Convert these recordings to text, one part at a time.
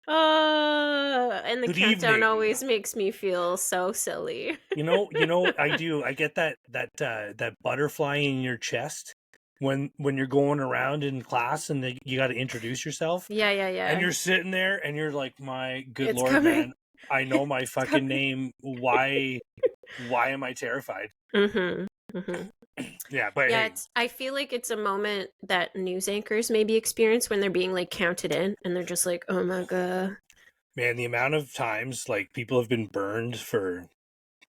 And the Good countdown evening. always makes me feel so silly. I do. I get that butterfly in your chest when you're going around in class and you got to introduce yourself. Yeah. And you're sitting there and you're like, my good It's Lord, coming. man, I know my fucking name. Why am I terrified? Yeah, but yeah, hey, I feel like it's a moment that news anchors maybe experience when they're being like counted in and they're just like, oh my God. man, the amount of times like people have been burned for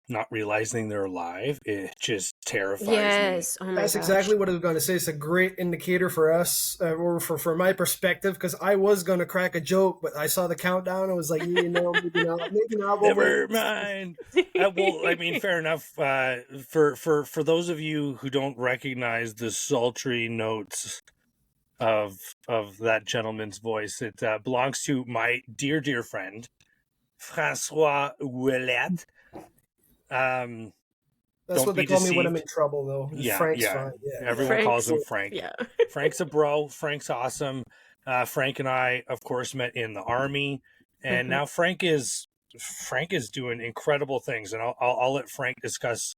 not realizing they're alive, it just terrifies me. Yes. Oh my That's gosh. exactly what I was going to say. It's a great indicator for us, or for my perspective, because I was going to crack a joke, but I saw the countdown and was like, maybe not. Never mind. Well, I mean, fair enough. For those of you who don't recognize the sultry notes of that gentleman's voice, it belongs to my dear friend Francois Ouellette. That's what they call me when I'm in trouble, though. Yeah, Frank's fine. Yeah, everyone calls him Frank. Yeah. Frank's a bro. Frank's awesome. Frank and I, of course, met in the army, and now Frank is doing incredible things, and I'll let Frank discuss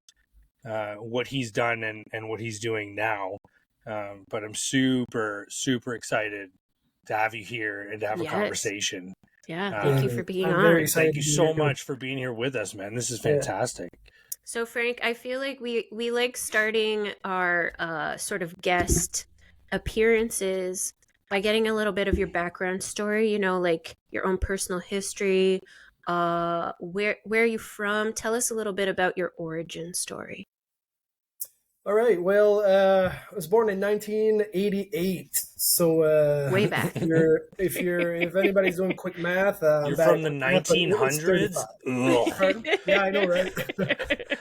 what he's done and what he's doing now. But I'm super excited to have you here and to have a conversation. Yeah, thank you for being on. Very excited. Thank you so much for being here with us, man. This is fantastic. Yeah. So, Frank, I feel like we like starting our sort of guest appearances by getting a little bit of your background story, you know, like your own personal history. Where are you from? Tell us a little bit about your origin story. All right. Well, I was born in 1988, so way back. If anybody's doing quick math, you're from the 1900s. Yeah, I know, right?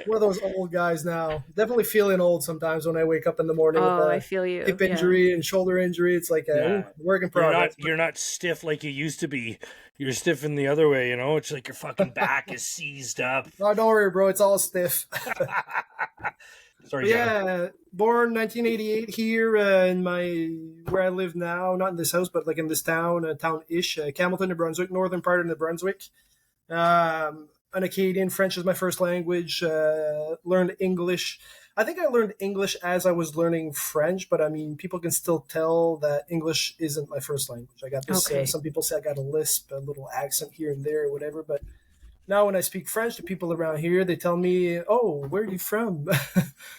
One of those old guys now. Definitely feeling old sometimes when I wake up in the morning. Oh, I feel you. Hip injury and shoulder injury. It's like a work in progress. You're not stiff like you used to be. You're stiff in the other way, you know? It's like your fucking back is seized up. Oh, don't worry, bro. It's all stiff. Sorry, yeah, born 1988 here in where I live now, not in this house, but like in this town-ish, Campbellton, New Brunswick, northern part of New Brunswick. An Acadian. French is my first language. Learned English. I think I learned English as I was learning French, but I mean, people can still tell that English isn't my first language. I got this. Some people say I got a lisp, a little accent here and there, or whatever, but. Now, when I speak French to people around here, they tell me, "Oh, where are you from?"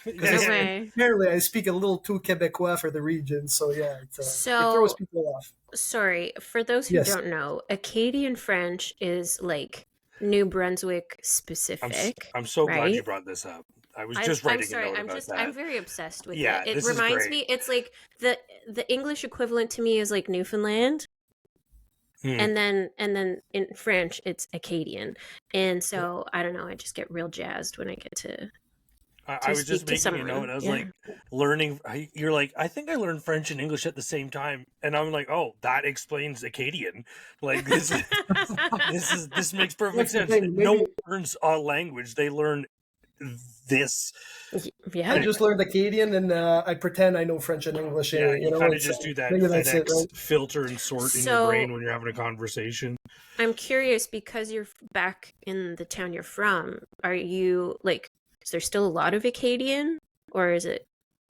Apparently, I speak a little too Quebecois for the region, so yeah, it throws people off. Sorry, for those who don't know, Acadian French is like New Brunswick specific. I'm so glad you brought this up. I was just writing a note about that. I'm very obsessed with it. It reminds me. It's like the English equivalent to me is like Newfoundland. And then in French it's Acadian, and so I don't know. I just get real jazzed when I get to. I was just making a note. I was like learning. You're like, I think I learned French and English at the same time, and I'm like, oh, that explains Acadian. Like this makes perfect sense. No one learns a language; they learn this. Yeah, I just learned Acadian, and I pretend I know French and English. Yeah, you kind of just do that FedEx filter and sort in your brain when you're having a conversation. I'm curious because you're back in the town you're from. Are you like? Is there still a lot of Acadian, or is it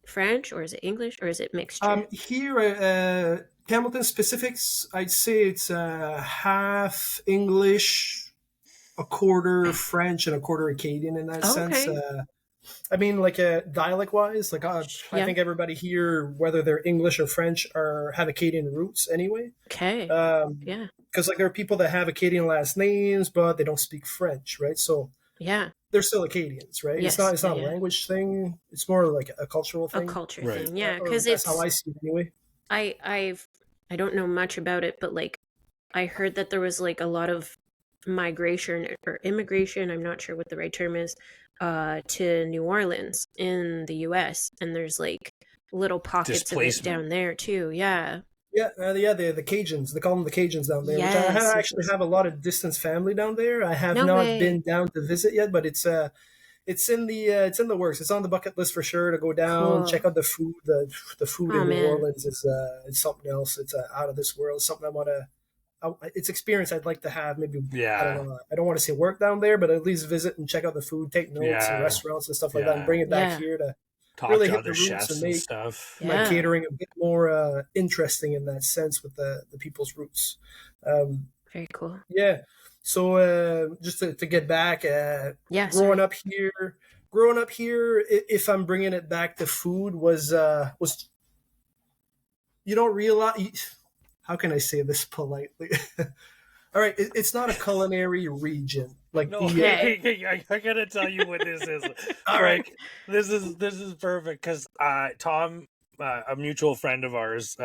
French, or is it English, or is it mixture? Here, Campbellton specifics, I'd say it's half English, a quarter French, and a quarter Acadian in that sense. I mean, like dialect-wise, like I think everybody here, whether they're English or French, have Acadian roots anyway. Okay. Because like there are people that have Acadian last names, but they don't speak French, right? So they're still Acadians, right? Yes. It's not a language thing. It's more like a cultural thing. A culture thing, yeah. Because that's how I see it anyway. I don't know much about it, but like I heard that there was like a lot of migration or immigration. I'm not sure what the right term is. To New Orleans in the U.S. and there's like little pockets of it down there too. Yeah. The Cajuns. They call them the Cajuns down there. Which I actually have a lot of distant family down there. I have not been down to visit yet, but it's in the works. It's on the bucket list for sure to go down, check out the food. The food in New Orleans is it's something else. It's out of this world. Something I want to it's experience I'd like to have. Maybe I don't Yeah. know. I don't want to say work down there, but at least visit and check out the food, take notes and Yeah. restaurants and stuff like that, and bring it back Yeah. here to Talk really to hit other the roots and chefs and make stuff. my Yeah. catering a bit more interesting in that sense with the people's roots. Very cool. Yeah. So just to get back, Yeah. growing up here, if I'm bringing it back to food, was you don't realize. How can I say this politely? All right, it's not a culinary region. Like No, Okay. I gotta tell you what this is. All Frank, this is perfect because Tom, a mutual friend of ours,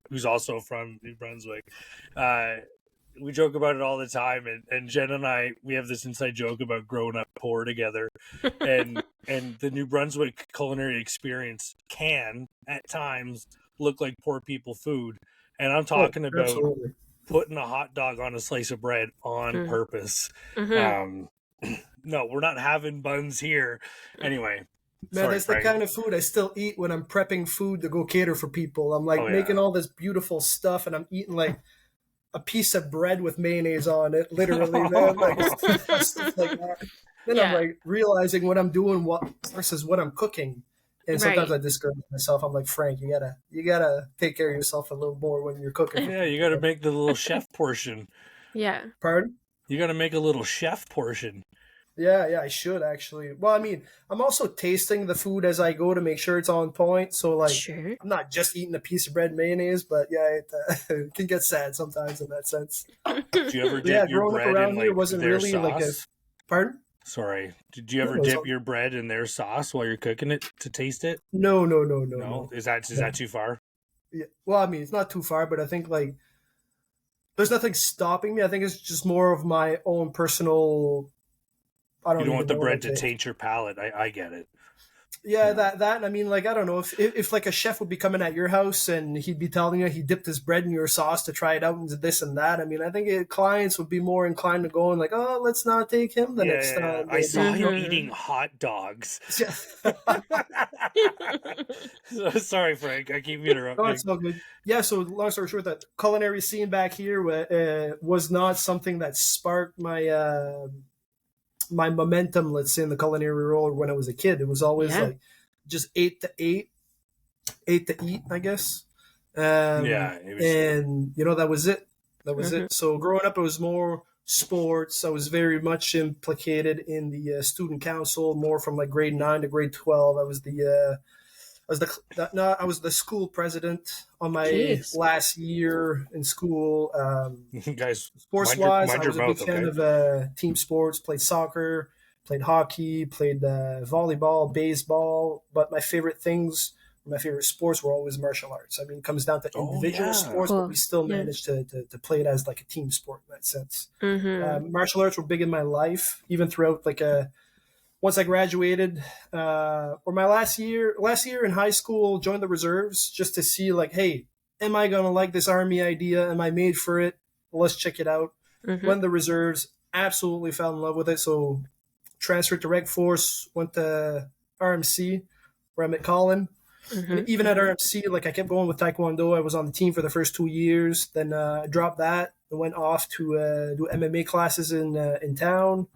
who's also from New Brunswick, we joke about it all the time, and Jen and I, we have this inside joke about growing up poor together, and the New Brunswick culinary experience can at times look like poor people food, and I'm talking about absolutely. putting a hot dog on a slice of bread on purpose. Mhm. No, we're not having buns here. Anyway, Man, sorry, that's Frank. the kind of food I still eat when I'm prepping food to go cater for people. I'm like Oh, yeah. making all this beautiful stuff, and I'm eating like a piece of bread with mayonnaise on it, literally, man. Like stuff like that. Then I'm Yeah. like realizing what I'm doing versus what I'm cooking. And sometimes Right. I discourage myself. I'm like, Frank, you gotta take care of yourself a little more when you're cooking. Yeah, you got to make the little chef portion. Yeah. Pardon? You got to make a little chef portion. Yeah, I should actually. Well, I mean, I'm also tasting the food as I go to make sure it's on point. So, like, Sure. I'm not just eating a piece of bread and mayonnaise, but yeah, it can get sad sometimes in that sense. Did you ever dip Yeah, your growing up bread around in here like wasn't their really sauce? like a. Pardon? Sorry, did you ever No, it's dip all- your bread in their sauce while you're cooking it to taste it? No. No, is that too far? Yeah. Well, I mean, it's not too far, but I think like there's nothing stopping me. I think it's just more of my own personal. I don't. You don't want even the know, bread like, to taint your palate. I get it. Yeah, that and I mean, like, I don't know if like a chef would be coming at your house and he'd be telling you he dipped his bread in your sauce to try it out and this and that. I mean, I think clients would be more inclined to go and like, oh, let's not take him the next time. I saw him Mhm. eating hot dogs. Yeah. Sorry, Frank. I keep interrupting. Oh, it's all good. Yeah, so long story short, that culinary scene back here was not something that sparked my my momentum, let's say, in the culinary role when I was a kid. It was always Yeah. like just ate to eat, I guess. Yeah, it was- And that was it. That was Mhm. it. So growing up, it was more sports. I was very much implicated in the student council, more from like grade 9 to grade 12. I was the school president on my Jeez. last year in school. You guys, Sports mind your- wise, mind I your was a big mouth, fan okay? of team sports. Played soccer, played hockey, played volleyball, baseball. But my favorite sports were always martial arts. I mean, it comes down to Oh, individual yeah. sports, Cool. but we still Yeah. managed to play it as like a team sport in that sense. Mhm. Martial arts were big in my life, even throughout once I graduated, or my last year in high school, joined the reserves just to see like, hey, am I gonna like this army idea? Am I made for it? Well, let's check it out. Mhm. Went the reserves, absolutely fell in love with it. So transferred to Reg Force, went to RMC, where I met Colin. Mhm. And even at RMC, like I kept going with Taekwondo. I was on the team for the first 2 years. Then I dropped that and went off to do MMA classes in town.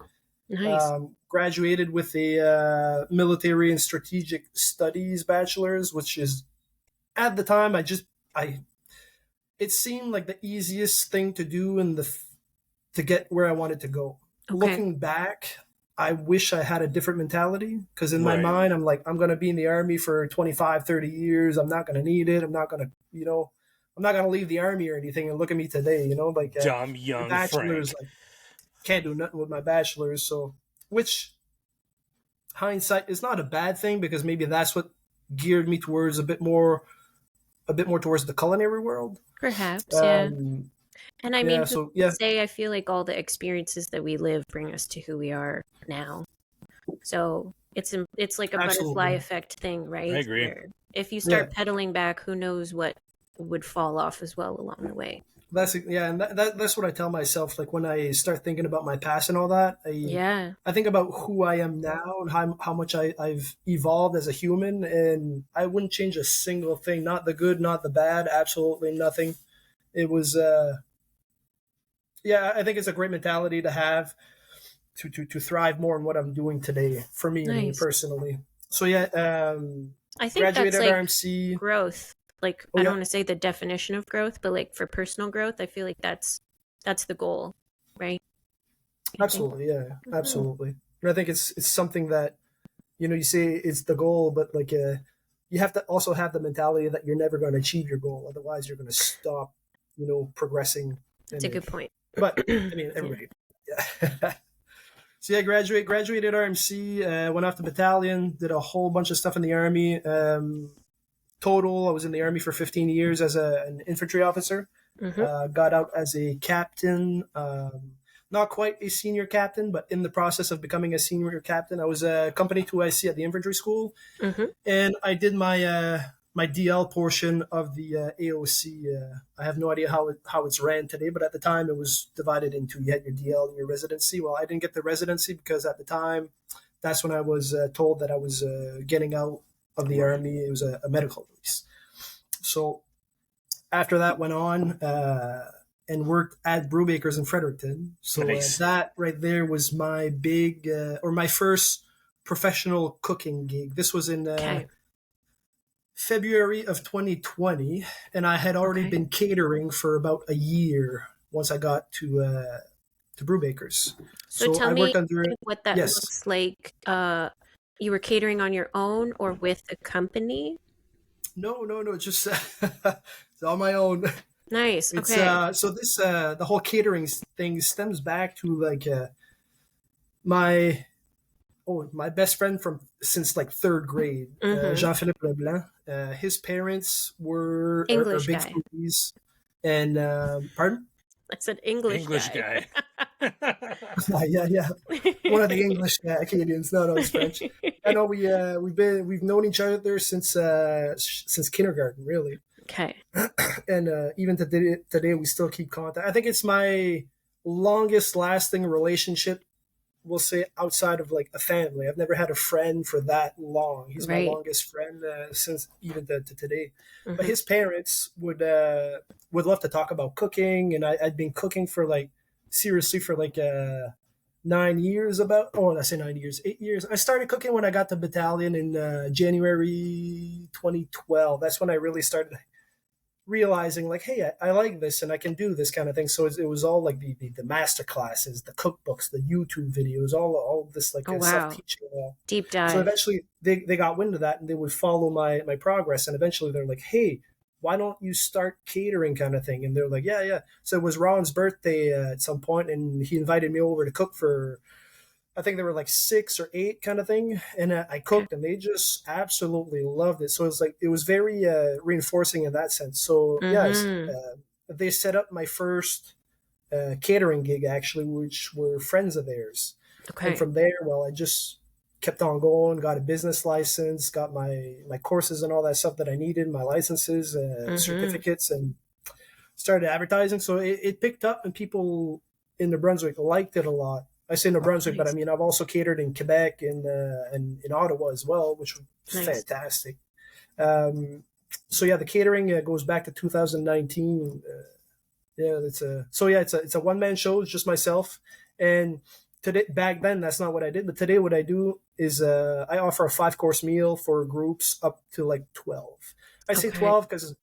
Nice. Graduated with a military and strategic studies bachelor's, which is at the time it seemed like the easiest thing to do to get where I wanted to go. Okay. Looking back, I wish I had a different mentality because in my Right. mind, I'm like, I'm going to be in the army for 25, 30 years. I'm not going to need it. I'm not going to leave the army or anything. And look at me today, like Dumb young bachelor's, Frank. like can't do nothing with my bachelor's. So, which hindsight is not a bad thing because maybe that's what geared me towards a bit more towards the culinary world. Perhaps, yeah. Um, And I yeah, mean, to so, yeah. say, I feel like all the experiences that we live bring us to who we are now. So it's like a butterfly Absolutely. effect thing, right? I agree. Where if you start pedaling back, who knows what would fall off as well along the way. And that's what I tell myself. Like when I start thinking about my past and all that, I think about who I am now and how much I've evolved as a human, and I wouldn't change a single thing. Not the good, not the bad, absolutely nothing. It was yeah, I think it's a great mentality to have to thrive more in what I'm doing today for me, I mean, Nice. personally. So yeah, I think that's graduated like RMC. growth. Like Oh I don't yeah, want to say the definition of growth, but like for personal growth, I feel like that's the goal, right? I think. absolutely, yeah, Mhm. absolutely. And I think it's something that you say it's the goal, but like you have to also have the mentality that you're never going to achieve your goal, otherwise you're going to stop, progressing. That's a And good point. but I mean, Yeah. everybody, yeah. So yeah, graduated RMC, went off the battalion, did a whole bunch of stuff in the army. Total, I was in the army for 15 years as an infantry officer. Hmm. Got out as a captain, not quite a senior captain, but in the process of becoming a senior captain. I was a company 2IC at the infantry school, Hmm. and I did my DL portion of the AOC. I have no idea how it's ran today, but at the time it was divided into you had your DL and your residency. Well, I didn't get the residency because at the time that's when I was told that I was getting out of the Right. army. It was a medical release. So after that went on and worked at Brewbakers in Fredericton. So Nice. that right there was my big or my first professional cooking gig. This was in Okay. February of 2020, and I had already Okay. been catering for about a year once I got to Brewbakers. So So tell I me worked under what that yes, looks like. You were catering on your own or with a company? no, just it's on my own. Nice. It's Okay. so this the whole catering thing stems back to like my my best friend from since like third grade, Mm-hmm. Jean-Philippe Leblanc. His parents are English big guy. foodies, and pardon. I said English English guy. guy. Yeah, one of the English Canadians. No, it's French. I know we've known each other since kindergarten, really, Okay. and even today we still keep contact. I think it's my longest lasting relationship. We'll say outside of like a family. I've never had a friend for that long. He's my Right. longest friend since even to today. But Mm-hmm. his parents would love to talk about cooking, and I'd been cooking for like seriously for like 9 years. I say 9 years, 8 years. I started cooking when I got to battalion in January 2012. That's when I really started realizing like, hey, I like this and I can do this kind of thing. So it was all like the master classes, the cookbooks, the YouTube videos, all this like Oh self wow. teaching. Deep So dive. eventually they got wind of that and they would follow my progress. And eventually they're like, hey, why don't you start catering kind of thing? And they're like, yeah. So it was Ron's birthday at some point, and he invited me over to cook for I think there were like 6 or 8 kind of thing, and I Okay. cooked, and they just absolutely loved it. So it was very reinforcing in that sense. So yes, Mm-hmm. they set up my first catering gig actually, which were friends of theirs, and Okay. from there, well, I just kept on going, got a business license, got my courses and all that stuff that I needed, my licenses, Mm-hmm. certificates, and started advertising. So it picked up, and people in New Brunswick liked it a lot. I say New Brunswick, but I Nice. mean I've also catered in Quebec and in Ottawa as well, which was Nice. fantastic. Um, so yeah, the catering goes back to 2019. Yeah, it's a one man show. It's just myself, and today back then that's not what I did. But today what I do is I offer a 5 course meal for groups up to like 12. I say Okay. 12 because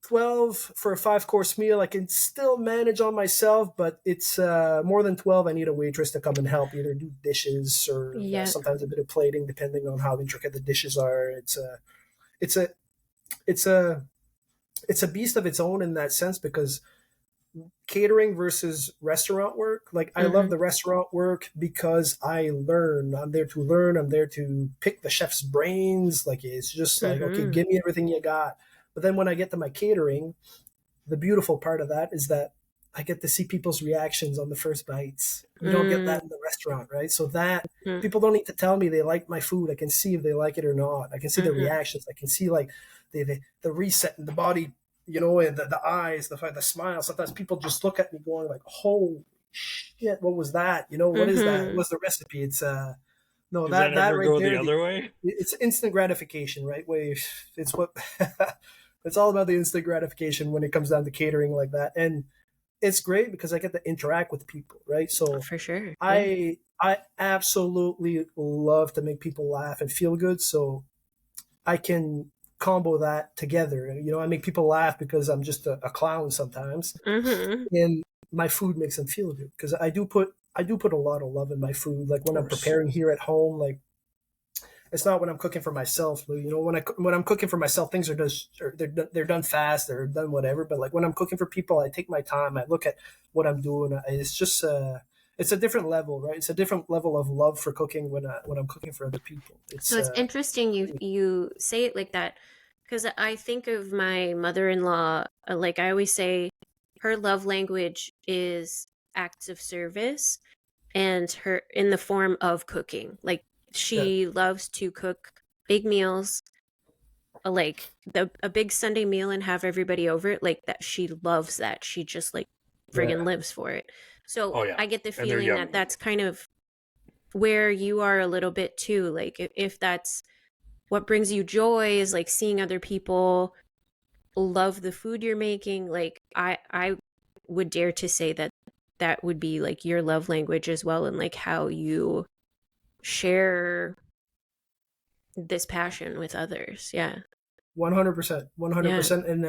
12 for a 5 course meal I can still manage on myself, but it's more than 12 I need a waitress to come and help either do dishes or Yeah. sometimes a bit of plating depending on how intricate the dishes are. It's a it's a it's a beast of its own in that sense, because catering versus restaurant work, like I love Mm-hmm. the restaurant work because I'm there to learn, I'm there to pick the chef's brains, like it's just like, okay, Mm-hmm. give me everything you got. But then when I get to my catering, the beautiful part of that is that I get to see people's reactions on the first bites. You don't get Mm-hmm. that in the restaurant, right? So that people don't need to tell me they like my food. I can see if they like it or not. I can see the Mm-hmm. reactions. I can see like the reset in the body, and the eyes, the smile. Sometimes people just look at me going like, "Holy shit, what was that? What is that? Mm-hmm. What's the recipe?" It's no, Does that that ever right go the there. other way? It's instant gratification, right? It's what it's all about, the instant gratification when it comes down to catering like that. And it's great because I get to interact with people, right? So For sure. Yeah. I absolutely love to make people laugh and feel good. So I can combo that together. You know, I make people laugh because I'm just a clown sometimes, Mm-hmm. and my food makes them feel good because I do put a lot of love in my food. Like when I'm course. preparing here at home, like it's not when I'm cooking for myself. You know, when I'm cooking for myself, things are just they're done fast, they're done whatever. But like when I'm cooking for people, I take my time. I look at what I'm doing. It's just it's a different level, right? It's a different level of love for cooking when I'm cooking for other people. So it's interesting you say it like that, because I think of my mother-in-law, like I always say, her love language is acts of service, and her in the form of cooking. Like she loves to cook big meals, like a big Sunday meal and have everybody over, like that. She loves that. She just like friggin' lives for it. So Oh, yeah. I get the And they're feeling yummy. that that's kind of where you are a little bit too. Like if that's what brings you joy, is like seeing other people love the food you're making. Like I would dare to say that that would be like your love language as well, and like how you share this passion with others. Yeah. 100%, 100%, and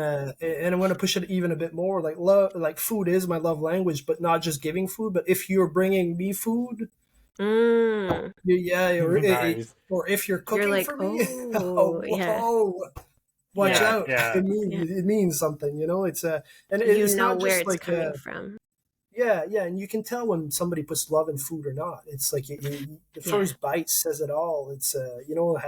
I'm going to push it even a bit more. Like love, like food is my love language, but not just giving food. But if you're bringing me food, yeah, Nice. or if you're You're cooking like, for me, oh, yeah. whoa, watch Yeah, out! yeah. It means something, you know. It's and You it's know not where just it's like coming from. yeah, and you can tell when somebody puts love in food or not. It's like the first bite says it all. It's you know,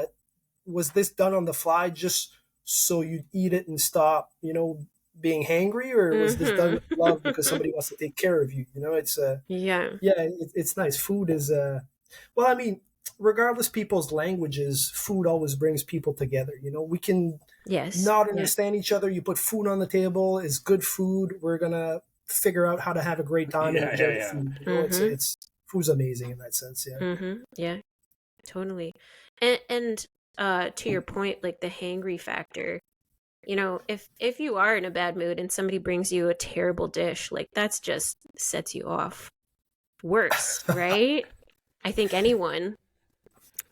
was this done on the fly just so you'd eat it and stop, you know, being hangry, or was this done with love because somebody wants to take care of you? You know, it's Yeah. it's nice. Food is well, I mean, regardless people's languages, food always brings people together. You know, we can Yes. not Yeah. understand each other. You put food on the table, it's good food. We're gonna figure out how to have a great time and enjoy the food. You know, it's food's amazing in that sense. Yeah. Yeah, totally. And to your point, like the hangry factor, you know, if you are in a bad mood and somebody brings you a terrible dish, like that's just sets you off worse, right? I think anyone.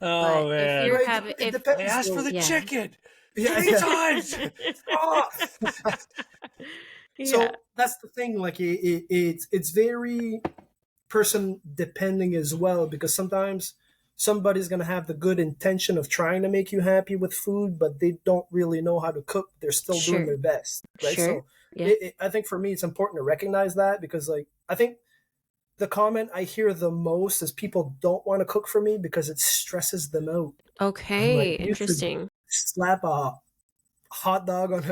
Oh, But man. if you're Right, having, it if depends. I asked for the Yeah. chicken Yeah, 3 times. Oh! Yeah. So that's the thing. Like it's very person depending as well, because sometimes somebody's gonna have the good intention of trying to make you happy with food, but they don't really know how to cook. They're still doing Sure. their best, right? Sure. So Yeah. I think for me, it's important to recognize that, because like I think the comment I hear the most is people don't want to cook for me because it stresses them out. I'm Okay. like, you should Interesting. slap a hot dog on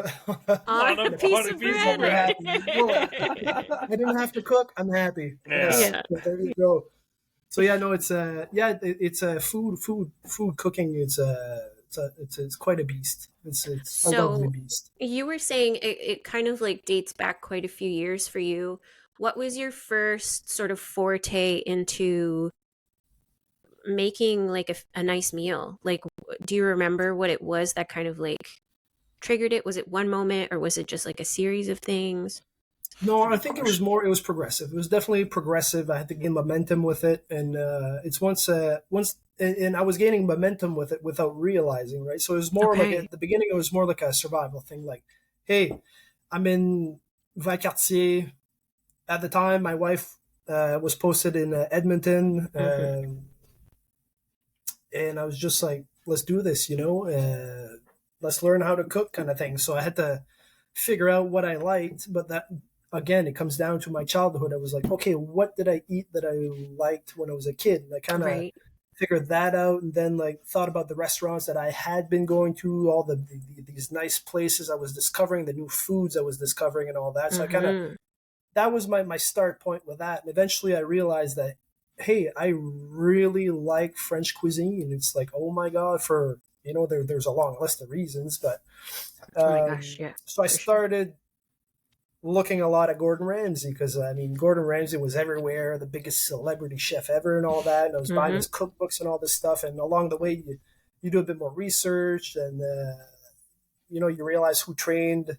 On a piece of bread. you're happy. No, I didn't have to cook. I'm happy. Yeah. Yeah. There you go. So yeah, no, it's it's a food cooking. It's quite a beast. It's a lovely So beast. you were saying it kind of like dates back quite a few years for you. What was your first sort of forte into making like a nice meal? Like, do you remember what it was that kind of like triggered it? Was it one moment, or was it just like a series of things? No, I think it was progressive. It was definitely progressive. I had to gain momentum with it, and it's once and I was gaining momentum with it without realizing, right? So it was more like Okay. at the beginning, it was more like a survival thing. Like, hey, I'm in Valcartier. At the time, my wife was posted in Edmonton, and I was just like, let's do this, you know, let's learn how to cook, kind of thing. So I had to figure out what I liked, but that again, it comes down to my childhood. I was like, okay, what did I eat that I liked when I was a kid? And I kind of Right. figured that out, and then like thought about the restaurants that I had been going to, all these nice places I was discovering, the new foods I was discovering, and all that. So I kind of that was my start point with that, and eventually I realized that, hey, I really like French cuisine. It's like, oh my god, for you know, there's a long list of reasons, but Oh my gosh, yeah. so I for sure. started looking a lot at Gordon Ramsay, because I mean, Gordon Ramsay was everywhere, the biggest celebrity chef ever, and all that. And I was buying his cookbooks and all this stuff. And along the way, you do a bit more research, and you know, you realize who trained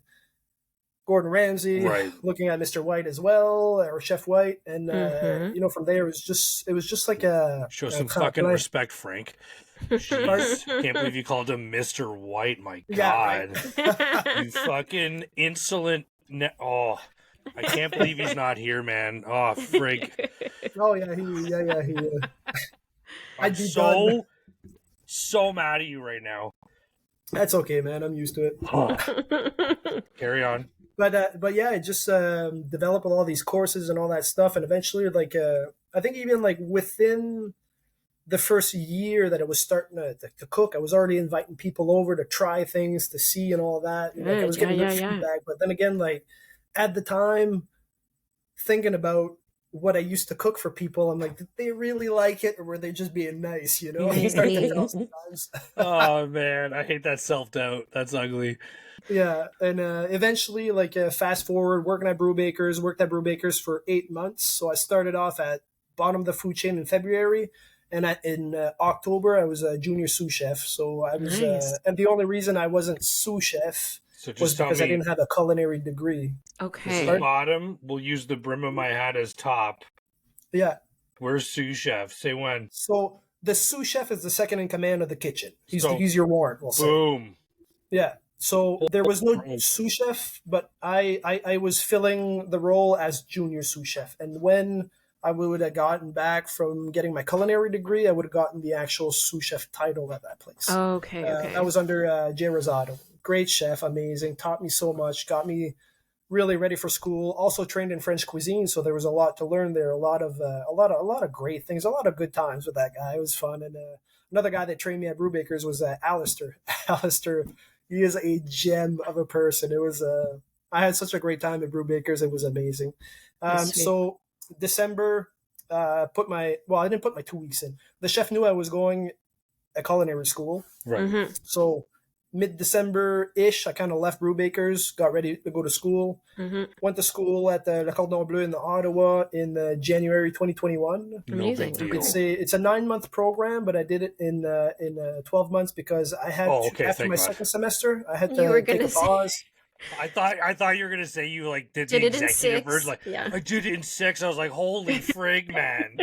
Gordon Ramsay, Right. looking at Mr. White as well, or Chef White, and Mhm. you know, from there it was just like a Show some kind of fucking like, respect, Frank. Jeez. Can't believe you called him Mr. White. My yeah, right. God. You fucking insolent. Oh, I can't believe he's not here, man. Oh, frig. Oh yeah, he I'm I'd be done. so mad at you right now. That's okay, man. I'm used to it. Carry on. But yeah, I just developed all these courses and all that stuff, and eventually, like, I think even like within the first year that I was starting to cook, I was already inviting people over to try things, to see, and all that. And, like, I was getting good feedback, but then again, like at the time, thinking about what I used to cook for people, I'm like, did they really like it, or were they just being nice? You know, I start to doubt sometimes. Oh man, I hate that self-doubt. That's ugly. Yeah, and eventually, like, fast forward, worked at Brewbakers for 8 months. So I started off at bottom of the food chain in February, and in October I was a junior sous chef. So I was, Nice. and the only reason I wasn't sous chef So was just tell because I me, didn't have a culinary degree. this is Okay. bottom. We'll use the brim of my hat as top. Yeah, Where's sous chef? Say when. so the sous chef is the second in command of the kitchen. So- He's your warrant, we'll say. Boom. Yeah. So there was no sous chef, but I was filling the role as junior sous chef. And when I would have gotten back from getting my culinary degree, I would have gotten the actual sous chef title at that place. Okay. I was under Jay Rosado. Great chef, amazing, taught me so much, got me really ready for school. Also trained in French cuisine, so there was a lot to learn there. A lot of great things, a lot of good times with that guy. It was fun. And another guy that trained me at Brewbakers was Alistair. Alistair, he is a gem of a person. It was I had such a great time at Brewbakers. It was amazing. So December, I didn't put my 2 weeks in. The chef knew I was going at culinary school. Right. Mhm. So mid-December-ish, I kind of left Brewbakers, got ready to go to school. Mhm. Went to school at the Le Cordon Bleu in Ottawa in January 2021. No Amazing. big deal. It's a 9-month program, but I did it in 12 months because I had after thank my God. second semester, I had You were to take gonna a say- pause. I thought you were gonna say you like did Did the it in executive 6? version. Like Yeah. I did it in 6. I was like, holy frig, man.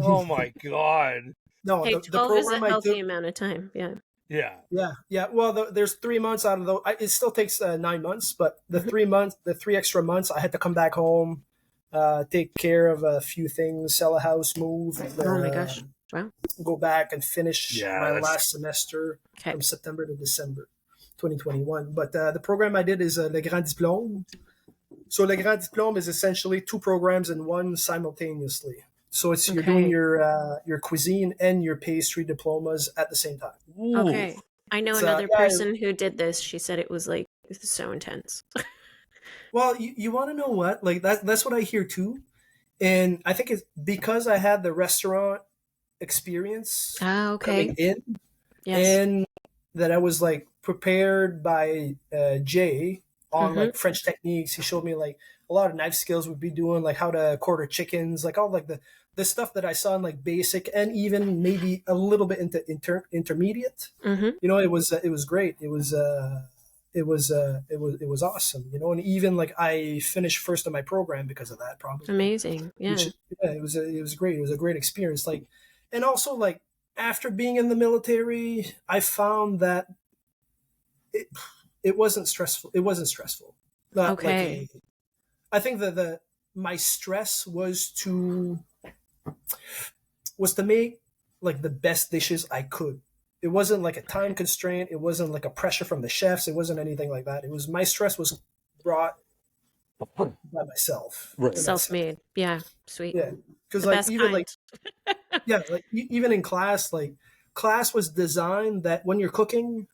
Oh my God. No, Hey, the 12 is a program I healthy took. amount of time. Yeah. Yeah. Yeah. Well, there's 3 months out of the. It still takes 9 months, but the 3 months, the 3 extra months, I had to come back home, take care of a few things, sell a house, move. Oh my gosh. Wow. Go back and finish Yeah, my that's- last semester Okay. from September to December 2021. But the program I did is Le Grand Diplôme. So Le Grand Diplôme is essentially 2 programs in one simultaneously. So it's you're doing your cuisine and your pastry diplomas at the same time. Ooh. Okay. I know So, another yeah, person who did this. She said it was like so intense. Well, you want to know what? Like that's what I hear too. And I think it's because I had the restaurant experience Ah, okay. coming in, Yes. and that I was like prepared by Jay on like French techniques. He showed me like a lot of knife skills we'd be doing, like how to quarter chickens, like all like the stuff that I saw in like basic and even maybe a little bit into intermediate. Mm-hmm. You know, it was great. It was awesome. You know, and even like I finished first in my program because of that. Probably Amazing. Yeah. it was great. It was a great experience. Like, and also like after being in the military, I found that it wasn't stressful. It wasn't stressful. Okay. I think that my stress was to make like the best dishes I could. It wasn't like a time constraint. It wasn't like a pressure from the chefs. It wasn't anything like that. It was my stress was brought by myself. Right. Self-made. Yeah. Sweet. Yeah, because The like best even kind. like yeah, like even in class, like class was designed that when you're cooking,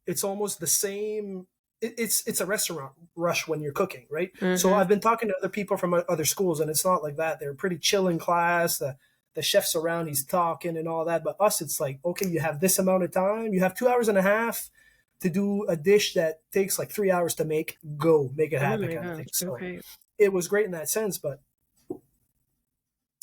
it's almost the same. It's a restaurant rush when you're cooking, right? So Mhm. I've been talking to other people from other schools, and it's not like that. They're pretty chill in class. The chef's around, he's talking and all that. But us, it's like, okay, you have this amount of time. You have 2 hours and a half to do a dish that takes like 3 hours to make. Go make it Oh happen, my kind of thing. gosh. So Okay. it was great in that sense, but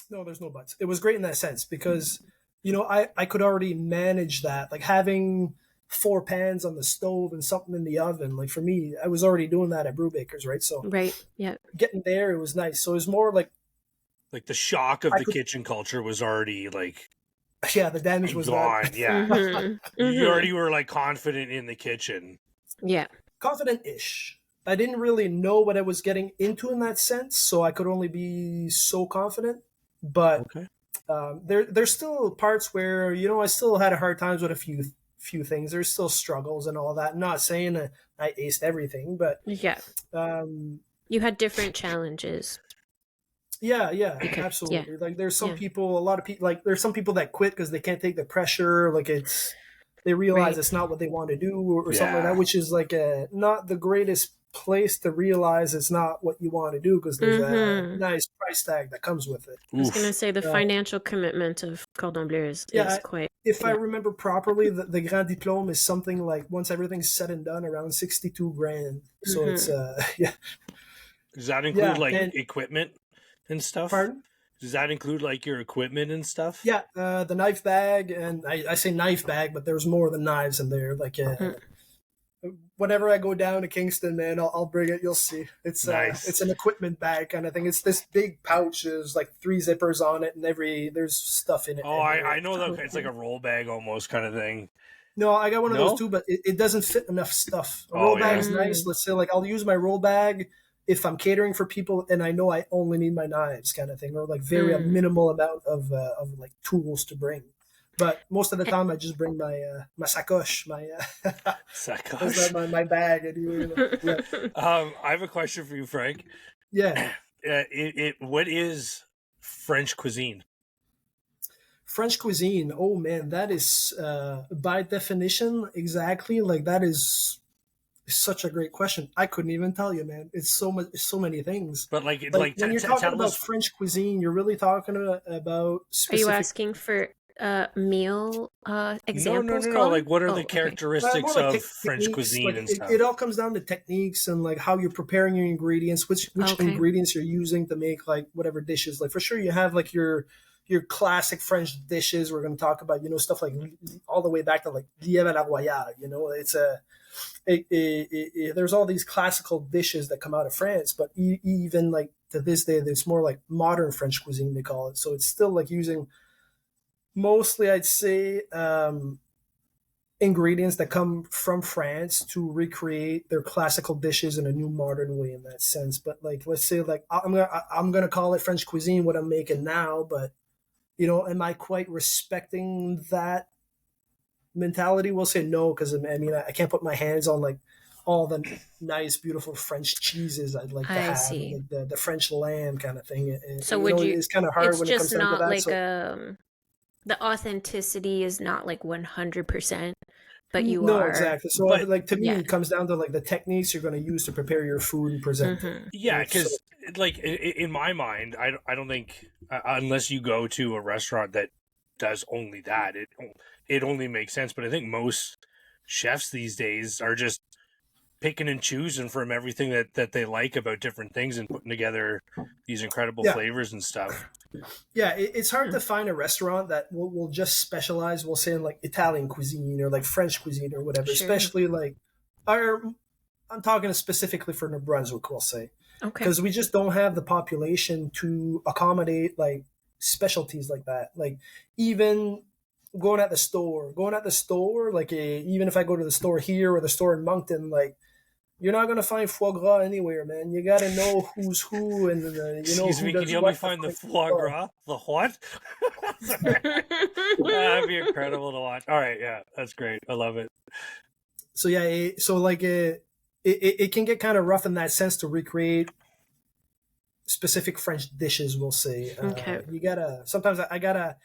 no, there's no buts. It was great in that sense because, you know, I could already manage that. Like having 4 pans on the stove and something in the oven. Like for me, I was already doing that at Brewbakers, right? So Right. Yeah. getting there, it was nice. So it was more like the shock of I the could- kitchen culture was already like yeah, the damage was gone. done. Yeah, Mhm. you already were like confident in the kitchen. Yeah. Confident-ish. I didn't really know what I was getting into in that sense, so I could only be so confident. But Okay. there's still parts where I still had a hard times with a few things. There's still struggles and all that. I'm not saying that I aced everything, but Yeah. You had different challenges. yeah, Okay. absolutely. Like there's some Yeah. people, a lot of people, like there's some people that quit because they can't take the pressure. Like they realize Right. it's not what they want to do or something like Yeah. that, which is like not the greatest place to realize it's not what you want to do because there's a nice price tag that comes with it. I was going to say the Uh, financial commitment of Cordon Bleu is quite. If I remember properly, the Grand Diplôme is something like, once everything's said and done, around 62 grand. So it's yeah. Does that include and- equipment and stuff? Pardon? Does that include like your equipment and stuff? Yeah, the knife bag, and I say knife bag, but there's more than knives in there. Like whenever I go down to Kingston, man, I'll bring it. You'll see. It's Nice. it's an equipment bag kind of thing. It's this big pouch. There's like 3 zippers on it, and there's stuff in it. Oh, I know that it's like a roll bag almost kind of thing. No, I got one of No? those too, but it doesn't fit enough stuff. A Oh, roll yeah. bag is nice. Let's say like I'll use my roll bag if I'm catering for people and I know I only need my knives kind of thing, or like very a minimal amount of like tools to bring. But most of the time I just bring my my sacoche, my Sacoche. my bag. Yeah. I have a question for you, Frank. Yeah. What is French cuisine? French cuisine. Oh man, that is by definition exactly like that is such a great question. I couldn't even tell you, man. It's so much, so many things. But like when you're talking tell about us. French cuisine, you're really talking about Are specific. you asking for meal examples? No. Colin? Like, what are Oh, the okay. characteristics More like of French techniques, cuisine like and it, stuff? it all comes down to techniques and like how you're preparing your ingredients, which Okay. ingredients you're using to make like whatever dishes. Like for sure, you have like your classic French dishes. We're going to talk about stuff like all the way back to like lièvre à la royale. It's there's all these classical dishes that come out of France, but even like to this day, there's more like modern French cuisine they call it. So it's still like using mostly, I'd say, ingredients that come from France to recreate their classical dishes in a new modern way in that sense. But like, let's say like I'm gonna call it French cuisine what I'm making now, but am I quite respecting that mentality? We'll say no, because I mean I can't put my hands on like all the nice, beautiful French cheeses I'd like to I have, see. like the French lamb kind of thing. So would you? It's kind of hard It's when it comes just down to not that. like So, the authenticity is not like 100%, but you no, are. exactly. So But- like to me, yeah. it comes down to like the techniques you're going to use to prepare your food and present it. Mhm. Yeah, So- because like in my mind, I don't think unless you go to a restaurant that does only that, it only makes sense. But I think most chefs these days are just picking and choosing from everything that they like about different things and putting together these incredible Yeah. flavors and stuff. Yeah, it's hard to find a restaurant that will just specialize, we'll say, in like Italian cuisine or like French cuisine or whatever. Sure. Especially like, I'm talking specifically for New Brunswick, we'll say, Okay. because we just don't have the population to accommodate like specialties like that. Like even going at the store, like even if I go to the store here or the store in Moncton, like you're not gonna find foie gras anywhere, man. You gotta know who's who, and Excuse who me, does can you help what me find the to foie cook. gras? The what? That'd be incredible to watch. All right, yeah, that's great. I love it. So yeah, it can get kind of rough in that sense to recreate specific French dishes. We'll say. Okay. You gotta sometimes I gotta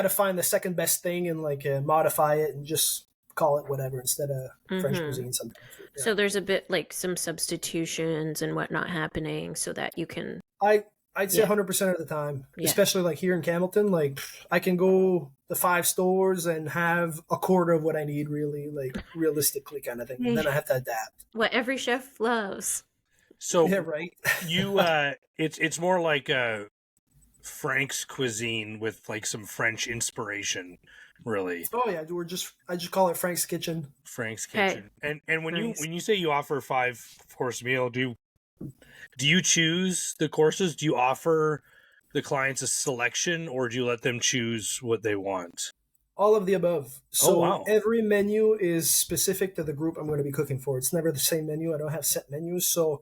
find the second best thing and like modify it and just call it whatever instead of French Mhm. cuisine. Sometimes. Yeah. So there's a bit like some substitutions and whatnot happening so that you can. I'd say Yeah. 100% of the time, Yeah. especially like here in Hamilton, like I can go the 5 stores and have a quarter of what I need really, like realistically kind of thing. And then I have to adapt. What every chef loves. So Yeah, right. you, it's more like Frank's cuisine with like some French inspiration. really. Oh yeah, I just call it Frank's Kitchen. Frank's Okay. Kitchen. And when Nice. you say you offer 5-course meal, do you choose the courses? Do you offer the clients a selection, or do you let them choose what they want? All of the above. So wow. every menu is specific to the group I'm going to be cooking for. It's never the same menu. I don't have set menus. So